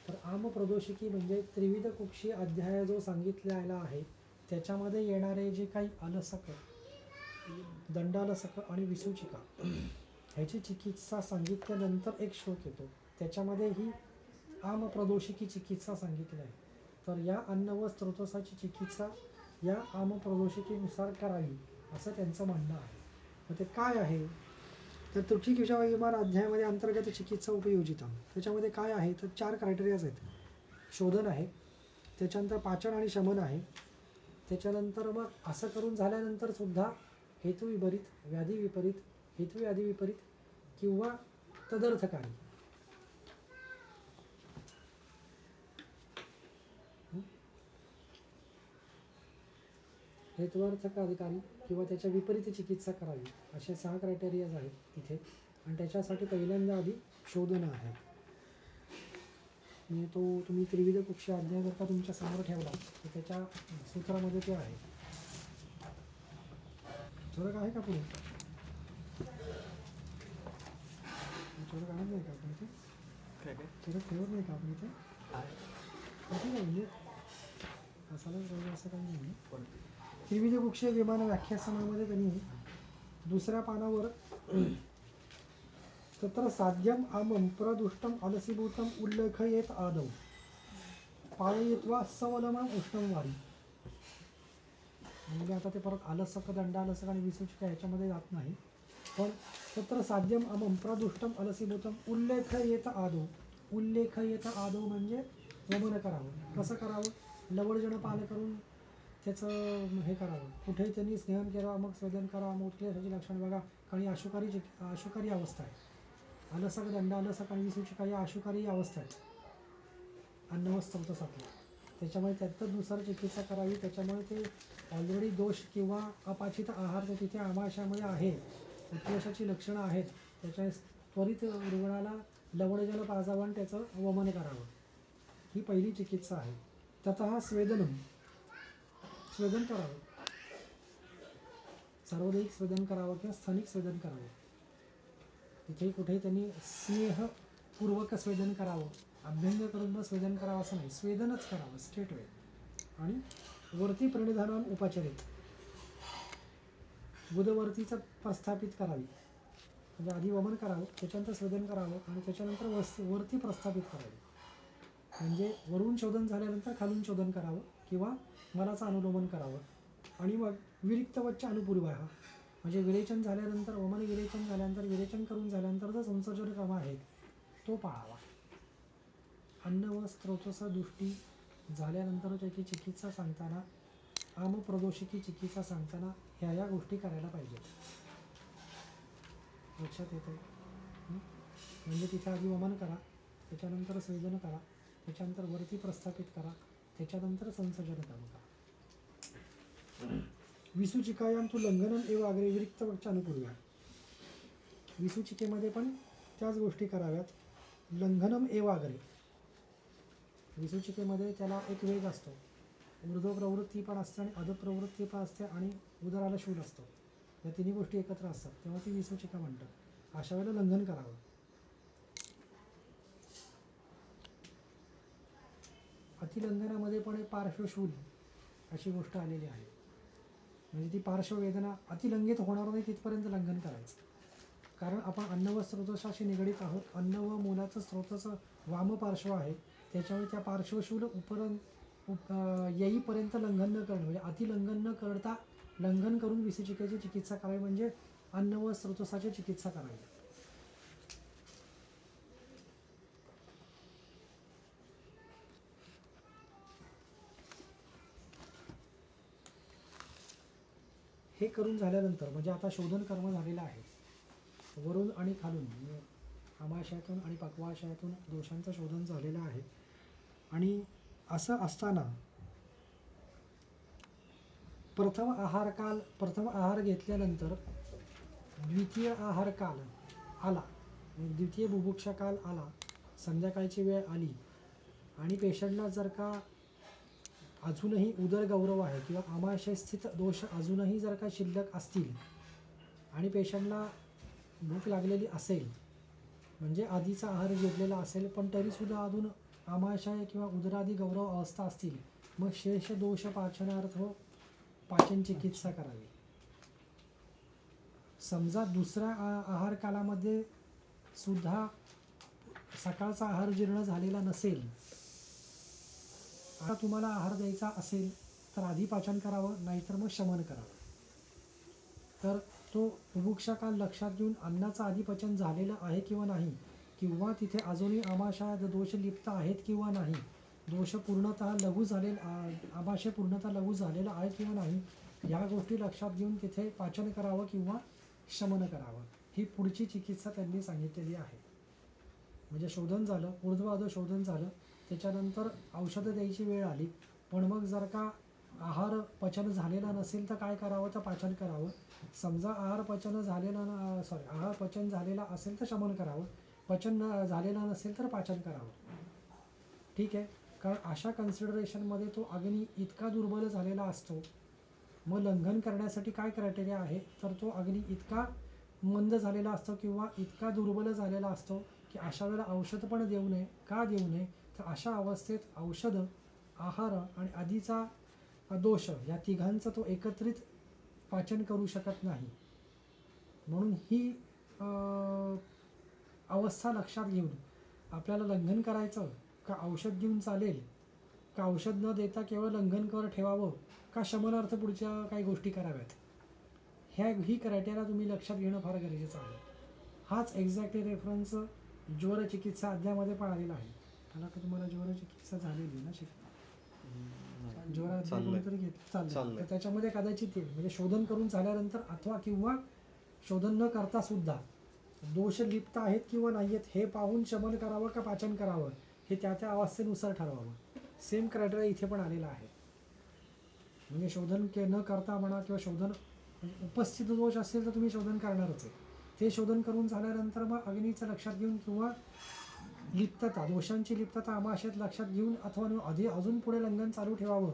तर आम प्रदोषिकी म्हणजे त्रिविध कुक्षी अध्याय जो सांगितलेला आहे त्याच्यामध्ये येणारे जे काही अलसक, दंडालसक आणि विसूचिका ह्याची चिकित्सा सांगितल्यानंतर एक श्लोक येतो त्याच्यामध्ये ही आम प्रदोषिकी चिकित्सा सांगितली आहे. तर या अन्न व स्रोतसाची चिकित्सा या आम प्रदोषिकेनुसार करावी असं त्यांचं म्हणणं आहे. मग ते काय आहे, तर तृतीय विषयविमान अध्यायामध्ये अंतर्गत चिकित्सा उपयोजिता त्याच्यामध्ये काय आहे तर 4 क्रायटेरियाज आहेत. शोधन आहे, त्याच्यानंतर पाचन आणि शमन आहे, त्याच्यानंतर मग असं करून झाल्यानंतर सुद्धा हेतुविपरीत, व्याधी विपरीत, हेतुव्याधी विपरीत किंवा तदर्थकारी, हेतुअर्थकारी किंवा त्याच्या विपरीत चिकित्सा करावी असे 6 क्रायटेरियाज आहेत तिथे. आणि त्याच्यासाठी पहिल्यांदा आधी शोधन आहे. म्हणजे तो तुम्ही त्रिविध कुक्ष अध्याय जर का तुमच्या समोर ठेवला तर त्याच्या सूत्रामध्ये ते आहे. चरक आहे का पुढे, चरक आणत नाही का आपण इथे, चरक ठेवत नाही का आपण इथे, ठीक आहे. म्हणजे असायलाच पाहिजे असं काही नाही आहे. त्रिविध कुक्ष विमान व्याख्यासनामध्ये त्यांनी दुसऱ्या पानावर तत्र साध्यम आमम प्रदुष्टम अलसीभूतम उल्लेखयेत आदौ पाययित्वा सवलमम उष्णम वारी. म्हणजे आता ते परत आलसक, दंडालसक आणि विसूचिका ह्याच्यामध्ये जात नाही, पण तत्र साध्यम अमम प्रदुष्टम अलसीभूतम उल्लेखयेत आदौ. उल्लेखयेत आदौ म्हणजे वमन करावं. कसं करावं, लवळजण पान करून त्याचं हे करावं. कुठेही त्यांनी स्नेहन करावं, मग स्वेदन करावं, मग उत्क्लेशाची लक्षण बघा. काही अशुकारी अवस्था आहे. आलसक, दंडालसक आणि विसूचिका या अशुकारी अवस्था आहेत. अन्न व स्रोत सापला, त्याच्यामुळे त्यातच दुसरं चिकित्सा करावी. त्याच्यामुळे ते ऑलरेडी दोष किंवा अपाचित आहार तो तिथे आमाशयामध्ये आहे, उत्कर्षाची लक्षणं आहेत, त्याच्या त्वरित रुग्णाला लवणजल पाजावं आणि त्याचं वमन करावं. ही पहिली चिकित्सा आहे. ततः स्वेदनम, स्वेदन करावं, सार्वजनिक स्वेदन करावं किंवा स्थानिक स्वेदन करावं. तिथे कुठे त्यांनी स्नेहपूर्वक स्वेदन करावं, अभ्यंग करून मग स्वेदन करावं असं नाही, स्वेदनच करावं स्ट्रेट वे. आणि वरती प्रणिधानान उपचरित, बुधवर्तीचं प्रस्थापित करावी, म्हणजे आधी वमन करावं, त्याच्यानंतर स्वेदन करावं आणि त्याच्यानंतर वरती प्रस्थापित करावे. म्हणजे वरून शोधन झाल्यानंतर खालून शोधन करावं किंवा मलाचं अनुलोमन करावं. आणि मग विरिक्तवच्च अनुपूर्वाः, म्हणजे विरेचन झाल्यानंतर, वमन विरेचन झाल्यानंतर, विरेचन करून झाल्यानंतर जो संसर्जन क्रम आहे तो पाळावा. अन्न व स्त्रोतस दृष्टी झाल्यानंतर त्याची चिकित्सा सांगताना, आमप्रदोषिकी चिकित्सा सांगताना ह्या गोष्टी करायला पाहिजेत. लक्षात येतं? म्हणजे तिथे आधी वमन करा, त्याच्यानंतर स्वेदन करा, त्याच्यानंतर वरती प्रस्थापित करा, त्याच्यानंतर संसर्जन क्रम करा. विसूचिकायाम तू लंघनम एव अग्रे विरिक्तवच्च अनुपूर्व्या, विसूचिकेमध्ये पण त्याच गोष्टी कराव्यात. लंघनम एव अग्रे, विसूचिकेमध्ये त्याला एक वेग असतो, ऊर्ध्व प्रवृत्ती पण असते आणि अधो प्रवृत्ती पण असते आणि उदराला शूल असतो. या तिन्ही गोष्टी एकत्र असतात तेव्हा ती विसूचिका म्हणतात. अशा वेळेला लंघन करावं. अतिलंघनामध्ये पण एक पार्श्वशूल अशी गोष्ट आलेली आहे, म्हणजे ती पार्श्ववेदना अतिलंघित होणार नाही तिथपर्यंत लंघन करायचं. कारण आपण अन्न व स्रोतसाशी निगडीत आहोत. अन्न व मूलाचं स्रोताचं वामपार्श्व आहे, त्याच्यामुळे त्या पार्श्वशूल येईपर्यंत लंघन न करणं, म्हणजे अतिलंघन न करता लंघन करून विसूचिकेची चिकित्सा करावी, म्हणजे अन्न व स्रोतसाची चिकित्सा करावी. हे करून झाल्यानंतर, म्हणजे आता शोधन कर्म झालेलं आहे, वरून आणि खालून, म्हणजे आमाशयातून आणि पक्वाशयातून दोषांचं शोधन झालेलं आहे. आणि असं असताना प्रथम आहार घेतल्यानंतर द्वितीय आहार काल आला, द्वितीय बुभुक्षा काल आला, संध्याकाळची वेळ आली आणि पेशंटला जर का अजूनही उदरगौरव आहे किंवा आमाशयस्थित दोष अजूनही जर का शिल्लक असतील आणि पेशंटला भूक लागलेली असेल, म्हणजे आधीचा आहार घेतलेला असेल पण तरीसुद्धा अजून आमाशय किंवा उदरादी गौरव अवस्था असतील, मग शेष दोष पाचनार्थ पाचन चिकित्सा करावी. समजा दुसऱ्या आहार कालामध्ये सुद्धा सकाळचा आहार जीर्ण झालेला नसेल, आता तुम्हाला आहार द्यायचा असेल तर आधी पाचन करावं, नाहीतर मग शमन करावं. तर तो बुभुक्षा काल लक्षात घेऊन अन्नाचं आधी पचन झालेलं आहे किंवा नाही, किंवा तिथे अजूनही आमाशयात दोष लिप्त आहेत किंवा नाही, दोष पूर्णतः लघु झालेला, आमाशय पूर्णतः लघु झालेला आहे किंवा नाही, या गोष्टी लक्षात घेऊन तिथे पाचन करावं किंवा शमन करावं. ही पुढची चिकित्सा त्यांनी सांगितलेली आहे. म्हणजे शोधन झालं, ऊर्ध्व शोधन झालं, त्याच्यानंतर औषधं द्यायची वेळ आली, पण मग जर का आहार पचन झालेला नसेल तर काय करावं, तर पाचन करावं. समजा आहार पचन झालेला असेल तर शमन करावं, पचन झालेला नसेल तर पाचन करावं. ठीक आहे, कारण अशा कन्सिडरेशनमध्ये तो अग्नी इतका दुर्बल झालेला असतो. मग लंघन करण्यासाठी काय क्रायटेरिया आहे, तर तो अग्नी इतका मंद झालेला असतो किंवा इतका दुर्बल झालेला असतो की अशा वेळेला औषध पण देऊ नये. का देऊ नये, तर अशा अवस्थेत औषध, आहार आणि आधीचा दोष या तिघांचं तो एकत्रित पाचन करू शकत नाही. म्हणून ही अवस्था लक्षात घेऊन आपल्याला लंघन करायचं का औषध देऊन चालेल, का औषध न देता केवळ लंघन कर ठेवावं, का शमनार्थ पुढच्या काही गोष्टी कराव्यात, ही क्रायटेरिया तुम्ही लक्षात घेणं फार गरजेचं आहे. हाच एक्झॅक्टली रेफरन्स ज्वर चिकित्सा अध्यायामध्ये पण आलेला आहे. मला का तुम्हाला ज्वर चिकित्सा झालेली ना ज्वर अध्याय कोणीतरी चाललं तर त्याच्यामध्ये कदाचित येईल. म्हणजे शोधन करून झाल्यानंतर अथवा किंवा शोधन न करता सुद्धा दोष लिप्त आहेत किंवा नाही आहेत हे पाहून शमन करावं का पाचन करावं, हे त्या त्या अवस्थेनुसार ठरवावं. सेम क्रायटेरिया इथे पण आलेला आहे. म्हणजे शोधन न करता म्हणा किंवा शोधन म्हणजे उपस्थित दोष असेल तर तुम्ही शोधन करणारच आहे. ते शोधन करून झाल्यानंतर मग अग्नीचं लक्षात घेऊन किंवा लिप्तता, दोषांची लिप्तता आमाशयात लक्षात घेऊन अथवा अजून पुढे लंघन चालू ठेवावं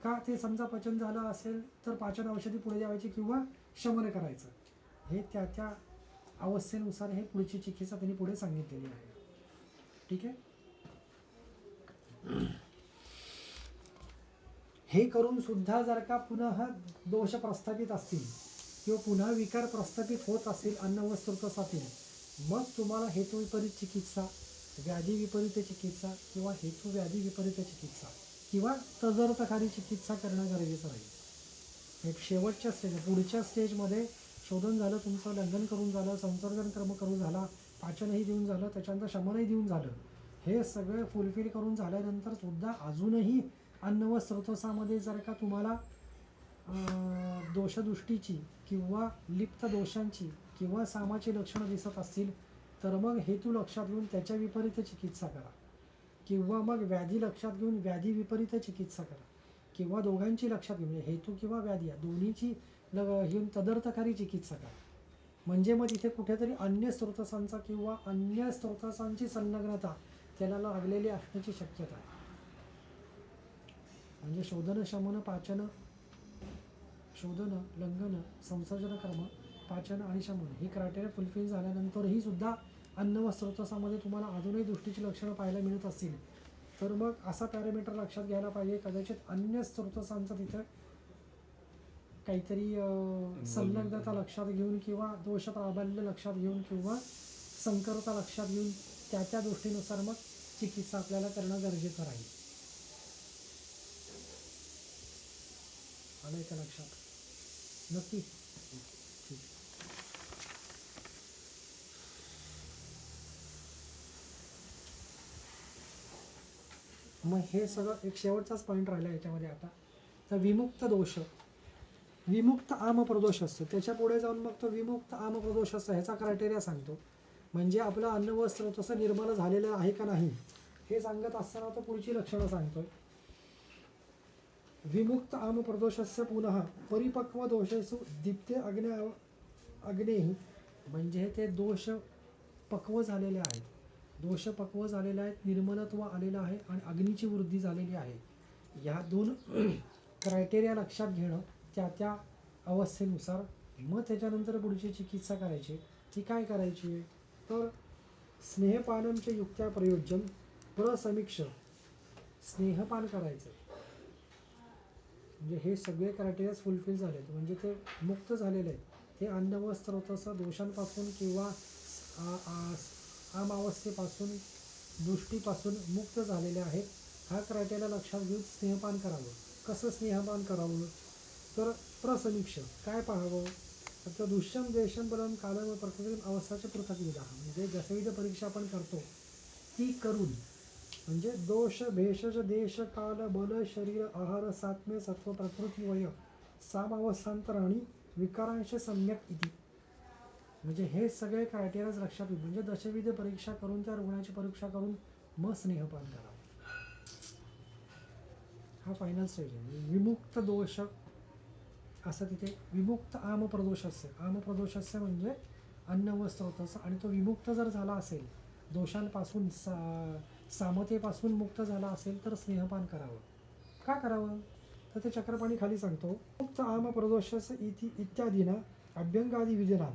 का, ते समजा पचन झालं असेल तर पाचन औषधी पुढे द्यावायची किंवा शमन करायचं, हे त्या त्या अवस्थेनुसार हे पुढची चिकित्सा त्यांनी पुढे सांगितलेली आहे. ठीक आहे. हे करून सुद्धा जर का पुन्हा दोष प्रस्थापित असतील किंवा पुन्हा विकार प्रस्थापित होत असेल अन्न व स्रोतसातील, मग तुम्हाला हेतू विपरीत चिकित्सा, व्याधी विपरीत चिकित्सा किंवा हेतू व्याधी विपरीत चिकित्सा किंवा तदर्थकारी चिकित्सा करणं गरजेचं राहील. शेवटच्या स्टेज, पुढच्या स्टेजमध्ये शोधन झालं, तुमचं लंघन करून झालं, संसर्गन कर्म करून झाला, पाचनही देऊन झालं, त्याच्यानंतर शमनही देऊन झालं, हे सगळे फुलफिल करून झाल्यानंतर सुद्धा अजूनही अन्न व स्रोतसामध्ये जर का तुम्हाला दोषदृष्टीची किंवा लिप्त दोषांची किंवा सामाची लक्षणं दिसत असतील तर मग हेतू लक्षात घेऊन त्याच्या विपरीत चिकित्सा करा किंवा मग व्याधी लक्षात घेऊन व्याधी विपरीत चिकित्सा करा किंवा दोघांची लक्षात घेऊन म्हणजे हेतू किंवा व्याधी या दोन्हीची घेऊन तदर्थकारी चिकित्सा करा. म्हणजे मग तिथे कुठेतरी अन्य स्रोतसांचा किंवा अन्य स्रोतसांची संलग्नता त्याला लागलेली असण्याची शक्यता आहे. म्हणजे शोधन, शमन, पाचन, शोधन, लंघन, संसर्जन कर्म, पाचन आणि शमन ही क्रायटेरिया फुलफिल झाल्यानंतरही सुद्धा अन्न व स्रोतसामध्ये तुम्हाला अजूनही दृष्टीची लक्षणं पाहायला मिळत असतील तर मग असा पॅरामीटर लक्षात घ्यायला पाहिजे, कदाचित अन्य स्रोतसांचं तिथं काहीतरी संलग्नता लक्षात घेऊन किंवा दोष प्राबल्य लक्षात घेऊन किंवा संकरता लक्षात घेऊन त्या त्या गोष्टीनुसार मग चिकित्सा आपल्याला करणं गरजेचं राहील. आलं का लक्षात? नक्की. ठीक. मग हे सगळं एक शेवटचाच पॉईंट राहिला याच्यामध्ये आता, तर विमुक्त दोष, विमुक्त आम प्रदोष असतं, त्याच्या पुढे जाऊन मग तो विमुक्त आम प्रदोष असतं ह्याचा क्रायटेरिया सांगतो. म्हणजे आपलं अन्न व स्रोत निर्मल झालेलं आहे का नाही हे सांगत असताना तो पुढची लक्षणं सांगतोय. विमुक्त आम प्रदोषस्य पुनः परिपक्व दोषेषु दीप्ते अग्नेही, म्हणजे ते दोष पक्व झालेले आहेत, दोष पक्व झालेले आहेत, निर्मलत्व आलेलं आहे आणि अग्नीची वृद्धी झालेली आहे. ह्या दोन क्रायटेरिया लक्षात घेणं त्या त्या अवस्थेनुसार. मग त्याच्यानंतर पुढची चिकित्सा करायची. ती काय करायची तर स्नेहपानंच युक्त्या प्रयोज्यम प्रसमीक्ष, स्नेहपान करायचं. म्हणजे हे सगळे क्रायटेरियाज फुलफिल झालेत, म्हणजे ते मुक्त झालेले आहेत, ते अन्न व स्रोतसा दोषांपासून किंवा आमावस्थेपासून दृष्टीपासून मुक्त झालेले आहेत. हा क्रायटेरिया लक्षात घेऊन स्नेहपान करावं. कसं स्नेहपान करावं तर प्रसमीक्ष, काय पाहावं तर दृश्यम द्वेषम बलम कालम व प्रकृती अवस्थाचे पृथक विधा, म्हणजे दशविध परीक्षा आपण करतो ती करून, म्हणजे दोष भेषज देश काल बल शरीर आहार सात्म्य सत्व प्रकृती वय सामावस्थांतर आणि विकारांश सम्यक इति, म्हणजे हे सगळे क्रायटेरियाज लक्षात घेऊन म्हणजे दशविध परीक्षा करून त्या रुग्णाची परीक्षा करून मग स्नेहपान करावं. हा फायनल स्टेज आहे. विमुक्त दोष असं तिथे विमुक्त आम प्रदोषस्य, आम प्रदोषस्य म्हणजे अन्न व स्रोतस, आणि तो विमुक्त जर झाला असेल दोषांपासून, सामतेपासून मुक्त झाला असेल तर स्नेहपान करावं. का करावं तर ते चक्रपाणी खाली सांगतो. मुक्त आम प्रदोषस्य इत्यादीना अभ्यंगादी विधिना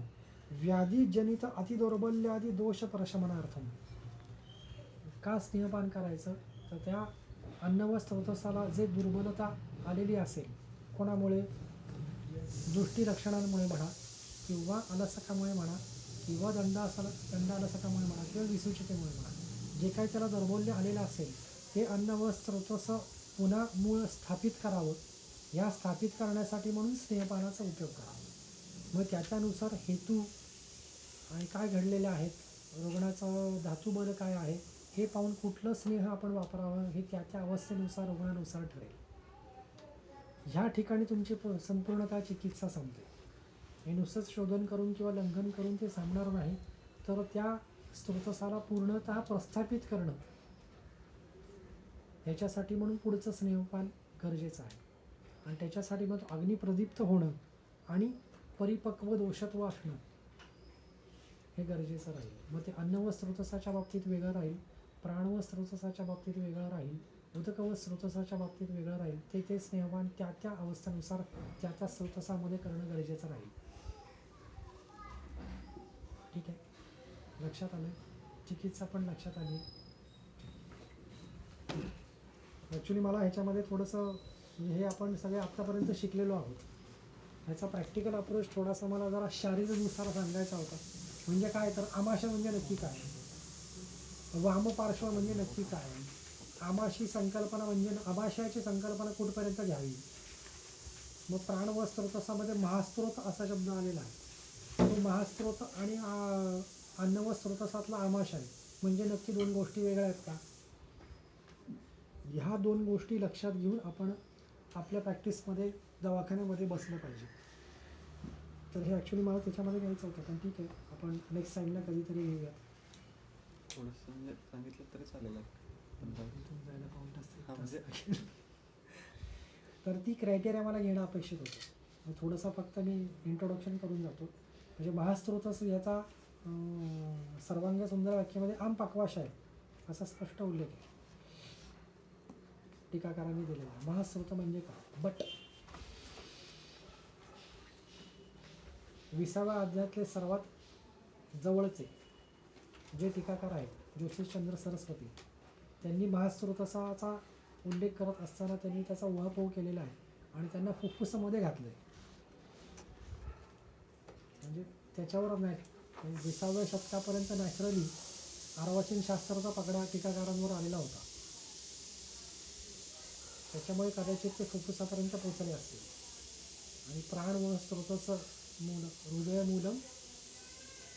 व्याधीजनित अतिदौर्बल्यादी दोष प्रशमनार्थम. का स्नेहपान करायचं तर त्या अन्न व स्रोतसाला जे दुर्बलता आलेली असेल, कोणामुळे, दृष्टी लक्षणांमुळे म्हणा किंवा अलसकामुळे म्हणा किंवा दंडालसकामुळे म्हणा किंवा विसूचितेमुळे म्हणा, जे काही त्याला दौर्बल्य आलेलं असेल ते अन्न व स्रोतस पुन्हा मूळ स्थापित करावं. या स्थापित करण्यासाठी म्हणून स्नेहपानाचा उपयोग करावा. मग त्याच्यानुसार हेतू आणि काय घडलेले आहेत, रुग्णाचं धातुबल काय आहे हे पाहून कुठलं स्नेह आपण वापरावं हे त्या त्या अवस्थेनुसार रुग्णानुसार ठरेल. ह्या ठिकाणी तुमची संपूर्णतः चिकित्सा संपते. हे नुसतंच शोधन करून किंवा लंघन करून ते संपणार नाही, तर त्या स्रोतसाला पूर्णतः प्रस्थापित करणं ह्याच्यासाठी म्हणून पुढचं स्नेहपान गरजेचं आहे. आणि त्याच्यासाठी मग अग्निप्रदीप्त होणं आणि परिपक्व दोषत्व असणं हे गरजेचं राहील. मग ते अन्न व स्रोतसाच्या बाबतीत वेगळं राहील, प्राण व स्रोतसाच्या बाबतीत वेगळं राहील, उदक व स्रोतसाच्या बाबतीत वेगळं राहील. ते स्नेहपान त्या त्या अवस्थेनुसार त्या त्या स्रोतसामध्ये करणं गरजेचं राहील. ठीक आहे, लक्षात आलं? चिकित्सा पण लक्षात आली. ॲक्च्युली मला ह्याच्यामध्ये थोडंसं हे आपण सगळे आत्तापर्यंत शिकलेलो आहोत, ह्याचा प्रॅक्टिकल अप्रोच थोडासा मला जरा शारीरनुसार सांगायचा होता. म्हणजे काय, तर आमाशय म्हणजे नक्की काय, वामपार्श्व म्हणजे नक्की काय, आमाशी संकल्पना म्हणजे आमाशयाची संकल्पना कुठपर्यंत घ्यावी. मग प्राण व स्रोतसामध्ये महास्त्रोत असा शब्द आलेला आहे. तो महास्त्रोत आणि अन्न व स्रोतसातला आमाशय म्हणजे नक्की दोन गोष्टी वेगळ्या आहेत का? ह्या दोन गोष्टी लक्षात घेऊन आपण आपल्या प्रॅक्टिसमध्ये दवाखान्यामध्ये बसलं पाहिजे. तर हे ॲक्च्युली मला त्याच्यामध्ये घ्यायचं होतं, पण ठीक आहे, आपण नेक्स्ट टाईमला कधीतरी घेऊया.
थोडंसं म्हणजे सांगितलं तरी चालेल.
इथून जायला पाऊण तास
म्हणजे
तर ती क्रायटेरिया मला घेणं अपेक्षित होतं. थोडंसं फक्त मी इंट्रोडक्शन करून जातो. म्हणजे महास्त्रोतस याचा सर्वांग सुंदर वाक्यामध्ये आम पक्वाशय असा स्पष्ट उल्लेख आहे टीकाकारांनी दिलेला. महास्त्रोत म्हणजे काय? बट 20व्या अध्यायातले सर्वात जवळचे जे टीकाकार आहेत ज्योतिषचंद्र सरस्वती, त्यांनी महास्त्रोतसाचा उल्लेख करत असताना त्यांनी त्याचा उहापोह केलेला आहे आणि त्यांना फुफ्फुसामध्ये घातलं आहे. म्हणजे त्याच्यावर 20व्या शतकापर्यंत नॅचरली अर्वाचीन शास्त्राचा पगडा टीकाकारांवर आलेला होता. त्याच्यामुळे कदाचित ते फुफ्फुसापर्यंत पोचले असतील. आणि प्राण व स्रोतस मूल हृदयमूलम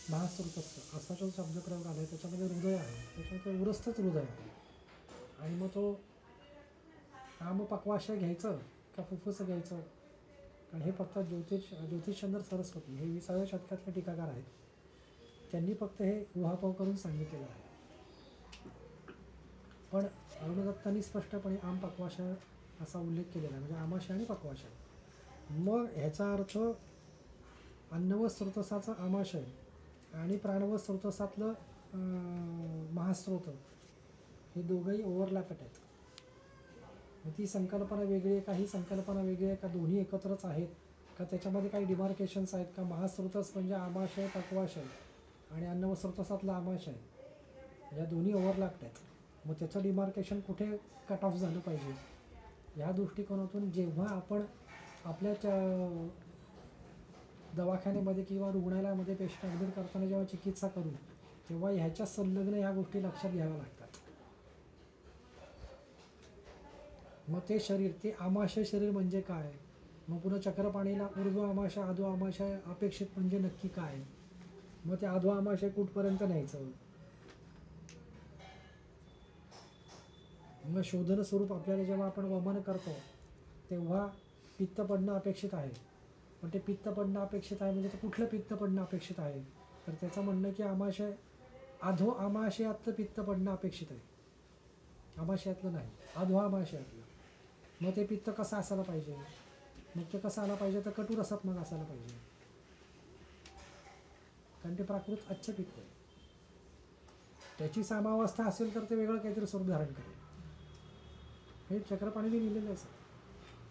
महास्त्रोतस असा जो शब्दप्रयोग आला आहे त्याच्यामध्ये हृदय आहे, त्याच्यामध्ये उरस्थच हृदय आहे. आणि मग तो आमपक्वाशय घ्यायचं का फुफ्फुस घ्यायचं? कारण हे फक्त ज्योतिषचंद्र सरस्वती हे 20व्या शतकातले टीकाकार आहेत, त्यांनी फक्त हे उहापोह करून सांगितलेलं आहे. पण अरुणदत्तांनी स्पष्टपणे आमपक्वाशय असा उल्लेख केलेला आहे, म्हणजे आमाशय आणि पक्वाशय. मग ह्याचा अर्थ अन्न व स्रोतसाचं आमाशय आणि प्राण व स्रोतसातलं महास्त्रोत हे दोघंही ओव्हरलॅपेट आहेत. ती संकल्पना वेगळी आहे का, ही संकल्पना वेगळी आहे का, दोन्ही एकत्रच आहेत का, त्याच्यामध्ये काही डिमार्केशन्स आहेत का? महास्त्रोतस म्हणजे आमाशय पक्वाशय आणि अन्न व स्रोतसातला आमाशय या दोन्ही ओव्हरलॅप्ड आहेत. मग त्याचं डिमार्केशन कुठे कट ऑफ झालं पाहिजे, ह्या दृष्टिकोनातून जेव्हा आपण आपल्या दवाखान्यामध्ये किंवा रुग्णालयामध्ये पेशंट ॲडमिट करताना जेव्हा चिकित्सा करू, तेव्हा ह्याच्या संलग्न ह्या गोष्टी लक्षात घ्याव्या लागतात. मग ते शरीर, ते आमाशय शरीर म्हणजे काय? मग पुन्हा चक्रपाणीला ऊर्ध्व आमाशय अधो आमाशय अपेक्षित म्हणजे नक्की काय? मग ते अधो आमाशय कुठपर्यंत न्यायचं? मग शोधन स्वरूप आपल्याला जेव्हा आपण वमन करतो तेव्हा पित्त पडणं अपेक्षित आहे. पण ते पित्त पडणं अपेक्षित आहे म्हणजे ते कुठलं पित्त पडणं अपेक्षित आहे? तर त्याचं म्हणणं की आमाशय अधो आमाशयातलं पित्त पडणं अपेक्षित आहे, आमाशयातलं नाही, अधो आमाशयातलं. मग ते पित्त कसं असायला पाहिजे? मग ते कसं आलं पाहिजे? तर कटुरसात्मक असायला पाहिजे, कारण ते प्राकृत अच्छ पित्त आहे. त्याची सामावस्था असेल तर ते वेगळं काहीतरी स्वरूप धारण करेल. हे चक्रपाणीने लिहिलेलं आहे सर.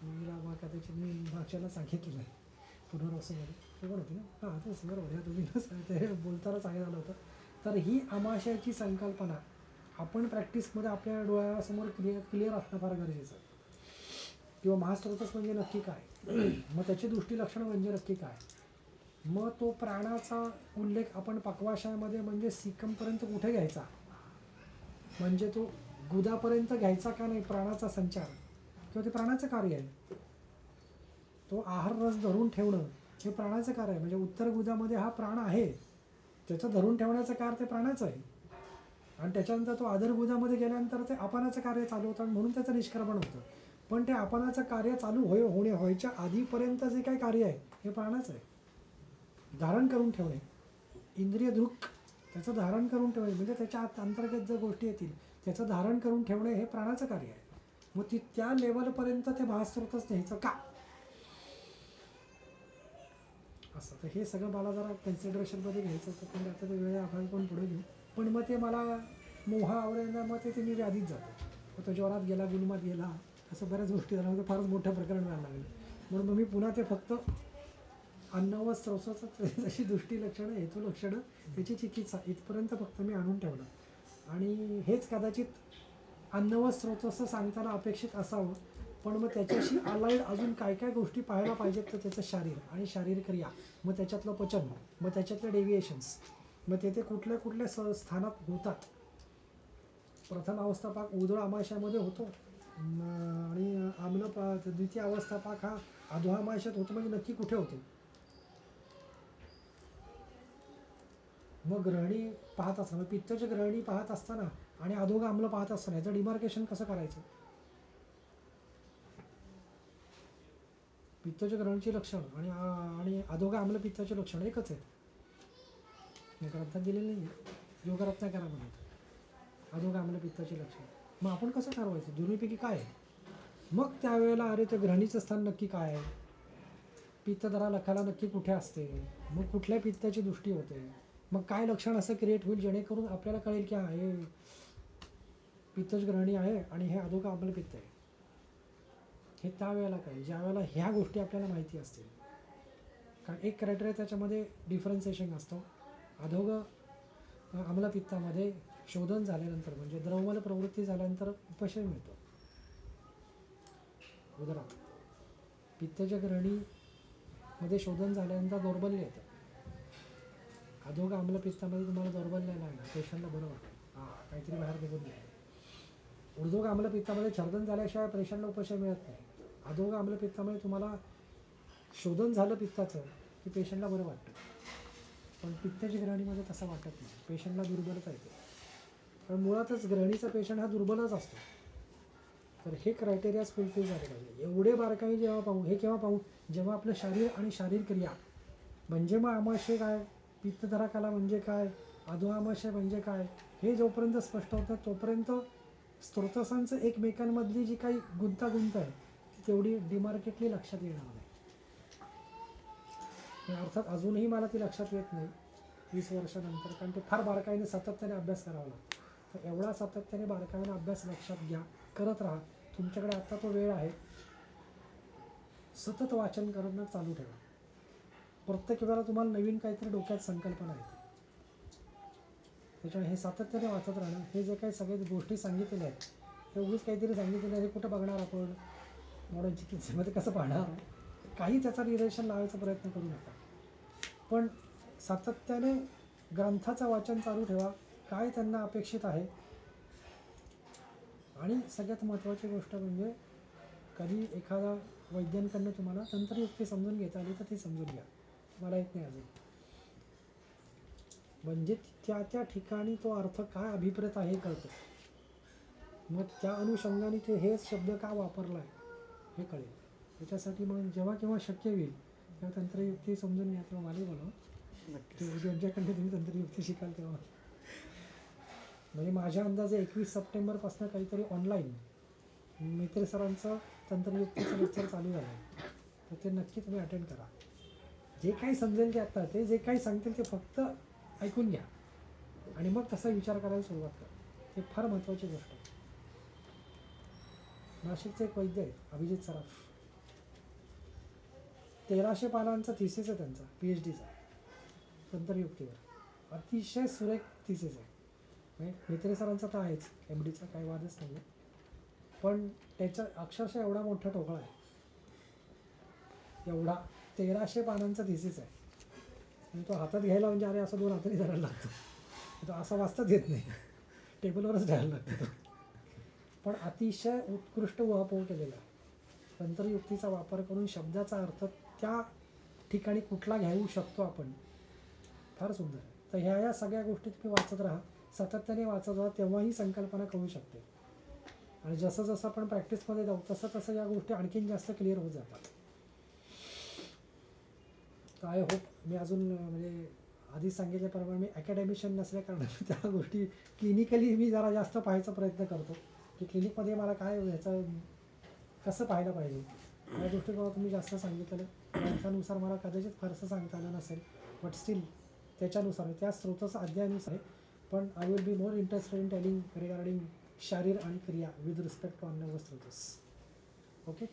मी कदाचित मी मागच्याला सांगितलेलं आहे पुनर्वसूमध्ये ते पण होती ना, हां तेच बरोबर. ह्या तुम्ही ते बोलताना सांगितलं झालं होतं. तर ही आमाशयाची संकल्पना आपण प्रॅक्टिसमध्ये आपल्या डोळ्यासमोर क्लिअर असणं फार गरजेचं आहे. किंवा महास्त्रोतस म्हणजे नक्की काय, मग त्याची दृष्टीलक्षणं म्हणजे नक्की काय. मग तो प्राणाचा उल्लेख आपण पक्वाशयामध्ये म्हणजे सिकमपर्यंत कुठे घ्यायचा, म्हणजे तो गुदापर्यंत घ्यायचा का नाही, प्राणाचा संचार किंवा ते प्राणाचं कार्य आहे. तो आहार रस धरून ठेवणं हे प्राणाचं कार्य आहे. म्हणजे उत्तर गुदामध्ये हा प्राण आहे, त्याचं धरून ठेवण्याचं कार्य ते प्राणाचं आहे. आणि त्याच्यानंतर तो आदर गुदामध्ये गेल्यानंतर ते अपनाचं कार्य चालू होतं आणि म्हणून त्याचं निष्क्रमण होतं. पण ते अपनाचं कार्य चालू व्हायच्या आधीपर्यंत जे काही कार्य आहे हे प्राणाचं आहे. धारण करून ठेवणे, इंद्रिय दृक त्याचं धारण करून ठेवणे, म्हणजे त्याच्या अंतर्गत ज्या गोष्टी येतील त्याचं धारण करून ठेवणे हे प्राणाचं कार्य आहे. मग ती त्या लेवलपर्यंत ते भासस्रोतच न्यायचं का, असं. तर हे सगळं मला जरा कन्सिडरेशनमध्ये घ्यायचं होतं, पण आता ते वेळ अभावी पण पुढे घेऊ. पण मग ते मला मोह आवडेना, मग ते मी व्याधीत जातो. मग तो ज्वरात गेला, गुलमात गेला, असं बऱ्याच गोष्टी झाल्या. मग ते फारच मोठं प्रकरण व्हायला लागलं. म्हणून मग मी पुन्हा ते फक्त अन्न व स्रोताचं तशी दृष्टीलक्षणं, हेतुलक्षणं, त्याची चिकित्सा इथपर्यंत फक्त मी आणून ठेवलं. आणि हेच कदाचित अन्न व स्रोतस्स सांगताना अपेक्षित असावं. पण मग त्याच्याशी अलाइड अजून काय काय गोष्टी पाहायला पाहिजेत, तर त्याचं शारीर आणि शारीर क्रिया, मग त्याच्यातलं पचन, मग त्याच्यातले डेव्हिएशन्स, मग ते कुठल्या कुठल्या स्थानात होतात. प्रथम अवस्था पाक उदळ अमाशयामध्ये होतो, आणि द्वितीय अवस्था पाक हा अधोआमाशयात होतो. म्हणजे नक्की कुठे होतो. मग ग्रहणी पाहत असताना, पित्तची ग्रहणी पाहत असताना आणि अधोग आम्ल पाहत असताना याचं डिमार्केशन कसं करायचं. पित्ताच्या ग्रहणची लक्षणं आणि अधोग आम्ल पित्ताचे लक्षण एकच आहेत. ग्रंथात दिलेलं नाही आहे, योगरत्नाकरामध्ये अधोग आम्ल पित्ताची लक्षणं. मग आपण कसं ठरवायचं दोन्हीपैकी काय आहे. मग त्यावेळेला अरे ते ग्रहणीचं स्थान नक्की काय आहे, पित्तधरा लखाला नक्की कुठे असते, मग कुठल्या पित्ताची दृष्टी होते, मग काय लक्षण असं क्रिएट होईल जेणेकरून आपल्याला कळेल की हे पित्तच ग्रहणी आहे आणि हे अधोग आम्ल पित्त आहे. हे त्यावेळेला कळेल ज्या वेळेला ह्या गोष्टी आपल्याला माहिती असतील. कारण एक क्रायटेरिया त्याच्यामध्ये डिफरन्सिएशन असतं. अधोग आम्लपित्तामध्ये शोधन झाल्यानंतर, म्हणजे द्रवमल प्रवृत्ती झाल्यानंतर उपशय मिळतो उदरात. पित्ताच्या ग्रहणीमध्ये शोधन झाल्यानंतर दौर्बल्य येतं. अधोग आम्लपित्तामध्ये तुम्हाला दौर्बल्य नाही ना, पेशंटला बरं वाटेल, काहीतरी बाहेर निघून गेलं. ऊर्ध्वग आम्लपित्तामध्ये छर्दन झाल्याशिवाय पेशंटला उपशय मिळत नाही. अधोग आम्लपित्तामध्ये तुम्हाला शोधन झालं पित्ताचं की पेशंटला बरं वाटतं. पण पित्ताच्या ग्रहणीमध्ये तसं वाटत नाही, पेशंटला दुर्बलता येते. कारण मुळातच ग्रहणीचा पेशंट हा दुर्बलच असतो. तर हे क्रायटेरियाज फुलफिल झाले पाहिजे. एवढे बारकाई जेव्हा पाहू, हे केव्हा पाहू, जेव्हा आपलं शरीर आणि शारीर क्रिया, म्हणजे मग आमाशय काय, पित्तधरा कला म्हणजे काय, अधोआमाशय म्हणजे काय, हे जोपर्यंत स्पष्ट होतं तोपर्यंत स्त्रोतसांचं एकमेकांमधली जी काही गुंतागुंत आहे ती तेवढी डिमार्केटली लक्षात येणार नाही. अर्थात अजूनही मला ती लक्षात येत नाही 20 वर्षानंतर, कारण ते फार बारकाईने सातत्याने अभ्यास करावा लागतो. तर एवढा सातत्याने बारकाईने अभ्यास लक्षात घ्या, करत राहा. तुमच्याकडे आत्ता तो वेळ आहे, सतत वाचन करणं चालू ठेवा. प्रत्येक वेळेला तुम्हाला नवीन काहीतरी डोक्यात संकल्पना येते. त्याच्यामुळे हे सातत्याने वाचत राहणं. हे जे काही सगळे गोष्टी सांगितलेल्या आहेत हे उगीच काहीतरी सांगितलेलं आहे, हे कुठं बघणार आपण, मॉडर्न चिकित्सेमध्ये कसं पाहणार, काही त्याचा रिलेशन लावायचा प्रयत्न करू नका. पण सातत्याने ग्रंथाचं वाचन चालू ठेवा, काय त्यांना अपेक्षित आहे. आणि सगळ्यात महत्त्वाची गोष्ट म्हणजे कधी एखादा वैद्यांकडनं तुम्हाला तंत्रयुक्ती समजून घेता आली तर ती समजून घ्या. मला येत नाही अजून, म्हणजे त्या त्या ठिकाणी तो अर्थ काय अभिप्रेत आहे हे कळतं. मग त्या अनुषंगाने ते हेच शब्द का वापरला आहे हे कळेल. त्याच्यासाठी मग जेव्हा केव्हा शक्य होईल तेव्हा तंत्रयुक्ती समजून घ्या, तेव्हा मलाही बोलावं. ज्यांच्याकडनं तुम्ही तंत्रयुक्ती शिकाल तेव्हा. म्हणजे माझ्या अंदाजे 21 सप्टेंबरपासून काहीतरी ऑनलाईन मित्रे सरांचं तंत्रयुक्तीचं लेक्चर चालू झालं आहे. तर ते नक्की तुम्ही अटेंड करा. जे काही समजेल ते आत्ता, ते जे काही सांगतील ते फक्त ऐकून घ्या आणि मग तसा विचार करायला सुरुवात करा. हे फार महत्त्वाची गोष्ट आहे. नाशिकचे एक वैद्य आहेत अभिजित सराफ, 1300 पानांचा थिसिस आहे त्यांचा, PhDचा तंत्रयुक्तीवर. अतिशय सुरेख थिसिस आहे. मित्रे सरांचा तर आहेच, MDचा काही वादच नाही आहे. पण त्याचा अक्षरशः एवढा मोठा ठोकळा आहे, एवढा 1300 पानांचा थिसिस आहे. आणि तो हातात घ्यायला म्हणजे अरे असं 2 हातांनी धरायला लागतो. तो असा वाचताच येत नाही, टेबलवरच ठेवायला लागतो तो. पण अतिशय उत्कृष्ट उहापोह केलेला आहे. तंत्रयुक्तीचा वापर करून शब्दाचा अर्थ त्या ठिकाणी कुठला घेऊ शकतो आपण, फार सुंदर आहे. तर ह्या सगळ्या गोष्टी तुम्ही वाचत राहा, सातत्याने वाचत राहा, तेव्हा ही संकल्पना कळू शकते. आणि जसं जसं आपण प्रॅक्टिसमध्ये जाऊ तसं तसं या गोष्टी आणखीन जास्त क्लिअर होत जातात. तर आय होप मी अजून म्हणजे आधी सांगितल्याप्रमाणे मी अकॅडमिशियन नसल्या कारणाने त्या गोष्टी क्लिनिकली मी जरा जास्त पाहायचा प्रयत्न करतो. की क्लिनिकमध्ये मला काय ह्याचं कसं पाहायला पाहिजे या दृष्टिकोनात तुम्ही जास्त सांगितलं त्यानुसार मला कदाचित फारसं सांगता आलं नसेल बट स्टील त्याच्यानुसार त्या स्रोताचं अध्यायानुसार आहे पण I will be more interested in telling regarding शारीर आणि क्रिया विथ रिस्पेक्ट टू अन्य स्रोतस ओके